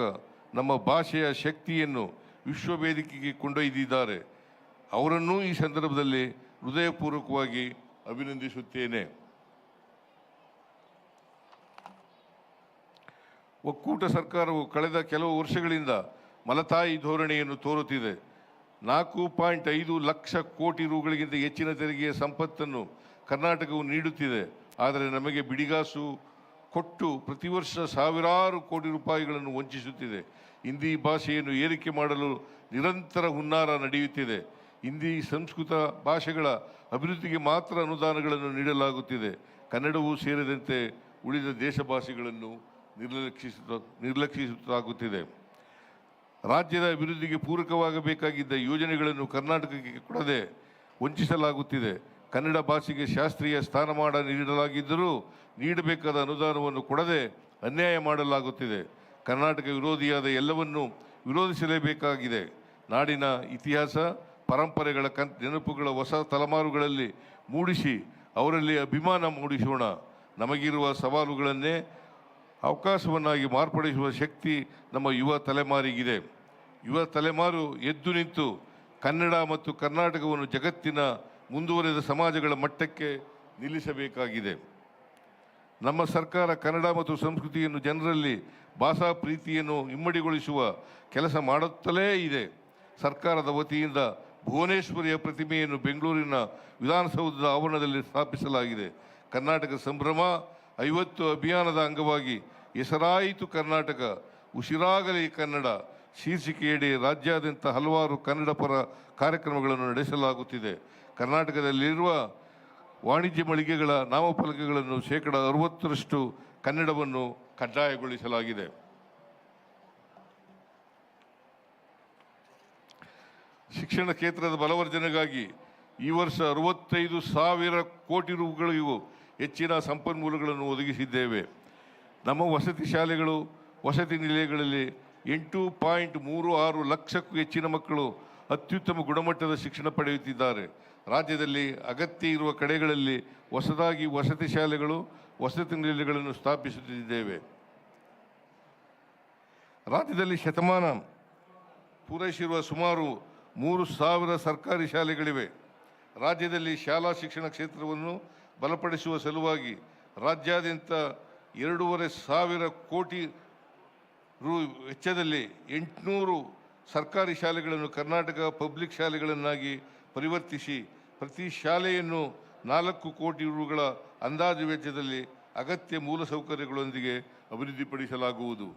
ನಮ್ಮ ಭಾಷೆಯ ಶಕ್ತಿಯನ್ನು ವಿಶ್ವವೇದಿಕೆಗೆ ಕೊಂಡೊಯ್ದಿದ್ದಾರೆ. ಅವರನ್ನೂ ಈ ಸಂದರ್ಭದಲ್ಲಿ ಹೃದಯಪೂರ್ವಕವಾಗಿ ಅಭಿನಂದಿಸುತ್ತೇನೆ. ಒಕ್ಕೂಟ ಸರ್ಕಾರವು ಕಳೆದ ಕೆಲವು ವರ್ಷಗಳಿಂದ ಮಲತಾಯಿ ಧೋರಣೆಯನ್ನು ತೋರುತ್ತಿದೆ. 4.5 ಲಕ್ಷ ಕೋಟಿ ರುಗಳಿಗಿಂತ ಹೆಚ್ಚಿನ ತೆರಿಗೆಯ ಸಂಪತ್ತನ್ನು ಕರ್ನಾಟಕವು ನೀಡುತ್ತಿದೆ. ಆದರೆ ನಮಗೆ ಬಿಡಿಗಾಸು ಕೊಟ್ಟು ಪ್ರತಿ ವರ್ಷ ಸಾವಿರಾರು ಕೋಟಿ ರೂಪಾಯಿಗಳನ್ನು ವಂಚಿಸುತ್ತಿದೆ. ಹಿಂದಿ ಭಾಷೆಯನ್ನು ಏರಿಕೆ ಮಾಡಲು ನಿರಂತರ ಹುನ್ನಾರ ನಡೆಯುತ್ತಿದೆ. ಹಿಂದಿ, ಸಂಸ್ಕೃತ ಭಾಷೆಗಳ ಅಭಿವೃದ್ಧಿಗೆ ಮಾತ್ರ ಅನುದಾನಗಳನ್ನು ನೀಡಲಾಗುತ್ತಿದೆ. ಕನ್ನಡವೂ ಸೇರಿದಂತೆ ಉಳಿದ ದೇಶ ಭಾಷೆಗಳನ್ನು ನಿರ್ಲಕ್ಷಿಸಲಾಗುತ್ತಿದೆ. ರಾಜ್ಯದ ಅಭಿವೃದ್ಧಿಗೆ ಪೂರಕವಾಗಬೇಕಾಗಿದ್ದ ಯೋಜನೆಗಳನ್ನು ಕರ್ನಾಟಕಕ್ಕೆ ಕೊಡದೆ ವಂಚಿಸಲಾಗುತ್ತಿದೆ. ಕನ್ನಡ ಭಾಷೆಗೆ ಶಾಸ್ತ್ರೀಯ ಸ್ಥಾನಮಾನ ನೀಡಲಾಗಿದ್ದರೂ ನೀಡಬೇಕಾದ ಅನುದಾನವನ್ನು ಕೊಡದೆ ಅನ್ಯಾಯ ಮಾಡಲಾಗುತ್ತಿದೆ. ಕರ್ನಾಟಕ ವಿರೋಧಿಯಾದ ಎಲ್ಲವನ್ನೂ ವಿರೋಧಿಸಲೇಬೇಕಾಗಿದೆ. ನಾಡಿನ ಇತಿಹಾಸ, ಪರಂಪರೆಗಳ ನೆನಪುಗಳ ಹೊಸ ತಲೆಮಾರುಗಳಲ್ಲಿ ಮೂಡಿಸಿ ಅವರಲ್ಲಿ ಅಭಿಮಾನ ಮೂಡಿಸೋಣ. ನಮಗಿರುವ ಸವಾಲುಗಳನ್ನೇ ಅವಕಾಶವನ್ನಾಗಿ ಮಾರ್ಪಡಿಸುವ ಶಕ್ತಿ ನಮ್ಮ ಯುವ ತಲೆಮಾರಿಗಿದೆ. ಯುವ ತಲೆಮಾರು ಎದ್ದು ನಿಂತು ಕನ್ನಡ ಮತ್ತು ಕರ್ನಾಟಕವನ್ನು ಜಗತ್ತಿನ ಮುಂದುವರೆದ ಸಮಾಜಗಳ ಮಟ್ಟಕ್ಕೆ ನಿಲ್ಲಿಸಬೇಕಾಗಿದೆ. ನಮ್ಮ ಸರ್ಕಾರ ಕನ್ನಡ ಮತ್ತು ಸಂಸ್ಕೃತಿಯನ್ನು ಜನರಲ್ಲಿ ಭಾಷಾ ಪ್ರೀತಿಯನ್ನು ಇಮ್ಮಡಿಗೊಳಿಸುವ ಕೆಲಸ ಮಾಡುತ್ತಲೇ ಇದೆ. ಸರ್ಕಾರದ ವತಿಯಿಂದ ಭುವನೇಶ್ವರಿಯ ಪ್ರತಿಮೆಯನ್ನು ಬೆಂಗಳೂರಿನ ವಿಧಾನಸೌಧದ ಆವರಣದಲ್ಲಿ ಸ್ಥಾಪಿಸಲಾಗಿದೆ. ಕರ್ನಾಟಕ ಸಂಭ್ರಮ 50 ಅಭಿಯಾನದ ಅಂಗವಾಗಿ ಹೆಸರಾಯಿತು ಕರ್ನಾಟಕ, ಉಸಿರಾಗಲಿ ಕನ್ನಡ ಶೀರ್ಷಿಕೆಯಡಿ ರಾಜ್ಯಾದ್ಯಂತ ಹಲವಾರು ಕನ್ನಡ ಪರ ಕಾರ್ಯಕ್ರಮಗಳನ್ನು ನಡೆಸಲಾಗುತ್ತಿದೆ. ಕರ್ನಾಟಕದಲ್ಲಿರುವ ವಾಣಿಜ್ಯ ಮಳಿಗೆಗಳ ನಾಮಫಲಕಗಳನ್ನು 60% ಕನ್ನಡವನ್ನು ಕಡ್ಡಾಯಗೊಳಿಸಲಾಗಿದೆ. ಶಿಕ್ಷಣ ಕ್ಷೇತ್ರದ ಬಲವರ್ಧನೆಗಾಗಿ ಈ ವರ್ಷ 65,000 ಕೋಟಿ ರೂಗಳಿಗೂ ಹೆಚ್ಚಿನ ಸಂಪನ್ಮೂಲಗಳನ್ನು ಒದಗಿಸಿದ್ದೇವೆ. ನಮ್ಮ ವಸತಿ ಶಾಲೆಗಳು, ವಸತಿ ನಿಲಯಗಳಲ್ಲಿ 8.36 ಲಕ್ಷಕ್ಕೂ ಹೆಚ್ಚಿನ ಮಕ್ಕಳು ಅತ್ಯುತ್ತಮ ಗುಣಮಟ್ಟದ ಶಿಕ್ಷಣ ಪಡೆಯುತ್ತಿದ್ದಾರೆ. ರಾಜ್ಯದಲ್ಲಿ ಅಗತ್ಯ ಇರುವ ಕಡೆಗಳಲ್ಲಿ ಹೊಸದಾಗಿ ವಸತಿ ಶಾಲೆಗಳು, ವಸತಿ ನಿಲಯಗಳನ್ನು ಸ್ಥಾಪಿಸುತ್ತಿದ್ದೇವೆ. ರಾಜ್ಯದಲ್ಲಿ ಶತಮಾನ ಪೂರೈಸಿರುವ ಸುಮಾರು 3,000 ಸರ್ಕಾರಿ ಶಾಲೆಗಳಿವೆ. ರಾಜ್ಯದಲ್ಲಿ ಶಾಲಾ ಶಿಕ್ಷಣ ಕ್ಷೇತ್ರವನ್ನು ಬಲಪಡಿಸುವ ಸಲುವಾಗಿ ರಾಜ್ಯಾದ್ಯಂತ 2,500 ಕೋಟಿ ರು ವೆಚ್ಚದಲ್ಲಿ 800 ಸರ್ಕಾರಿ ಶಾಲೆಗಳನ್ನು ಕರ್ನಾಟಕ ಪಬ್ಲಿಕ್ ಶಾಲೆಗಳನ್ನಾಗಿ ಪರಿವರ್ತಿಸಿ ಪ್ರತಿ ಶಾಲೆಯನ್ನು 4 ಕೋಟಿ ರುಗಳ ಅಂದಾಜು ವೆಚ್ಚದಲ್ಲಿ ಅಗತ್ಯ ಮೂಲಸೌಕರ್ಯಗಳೊಂದಿಗೆ ಅಭಿವೃದ್ಧಿಪಡಿಸಲಾಗುವುದು.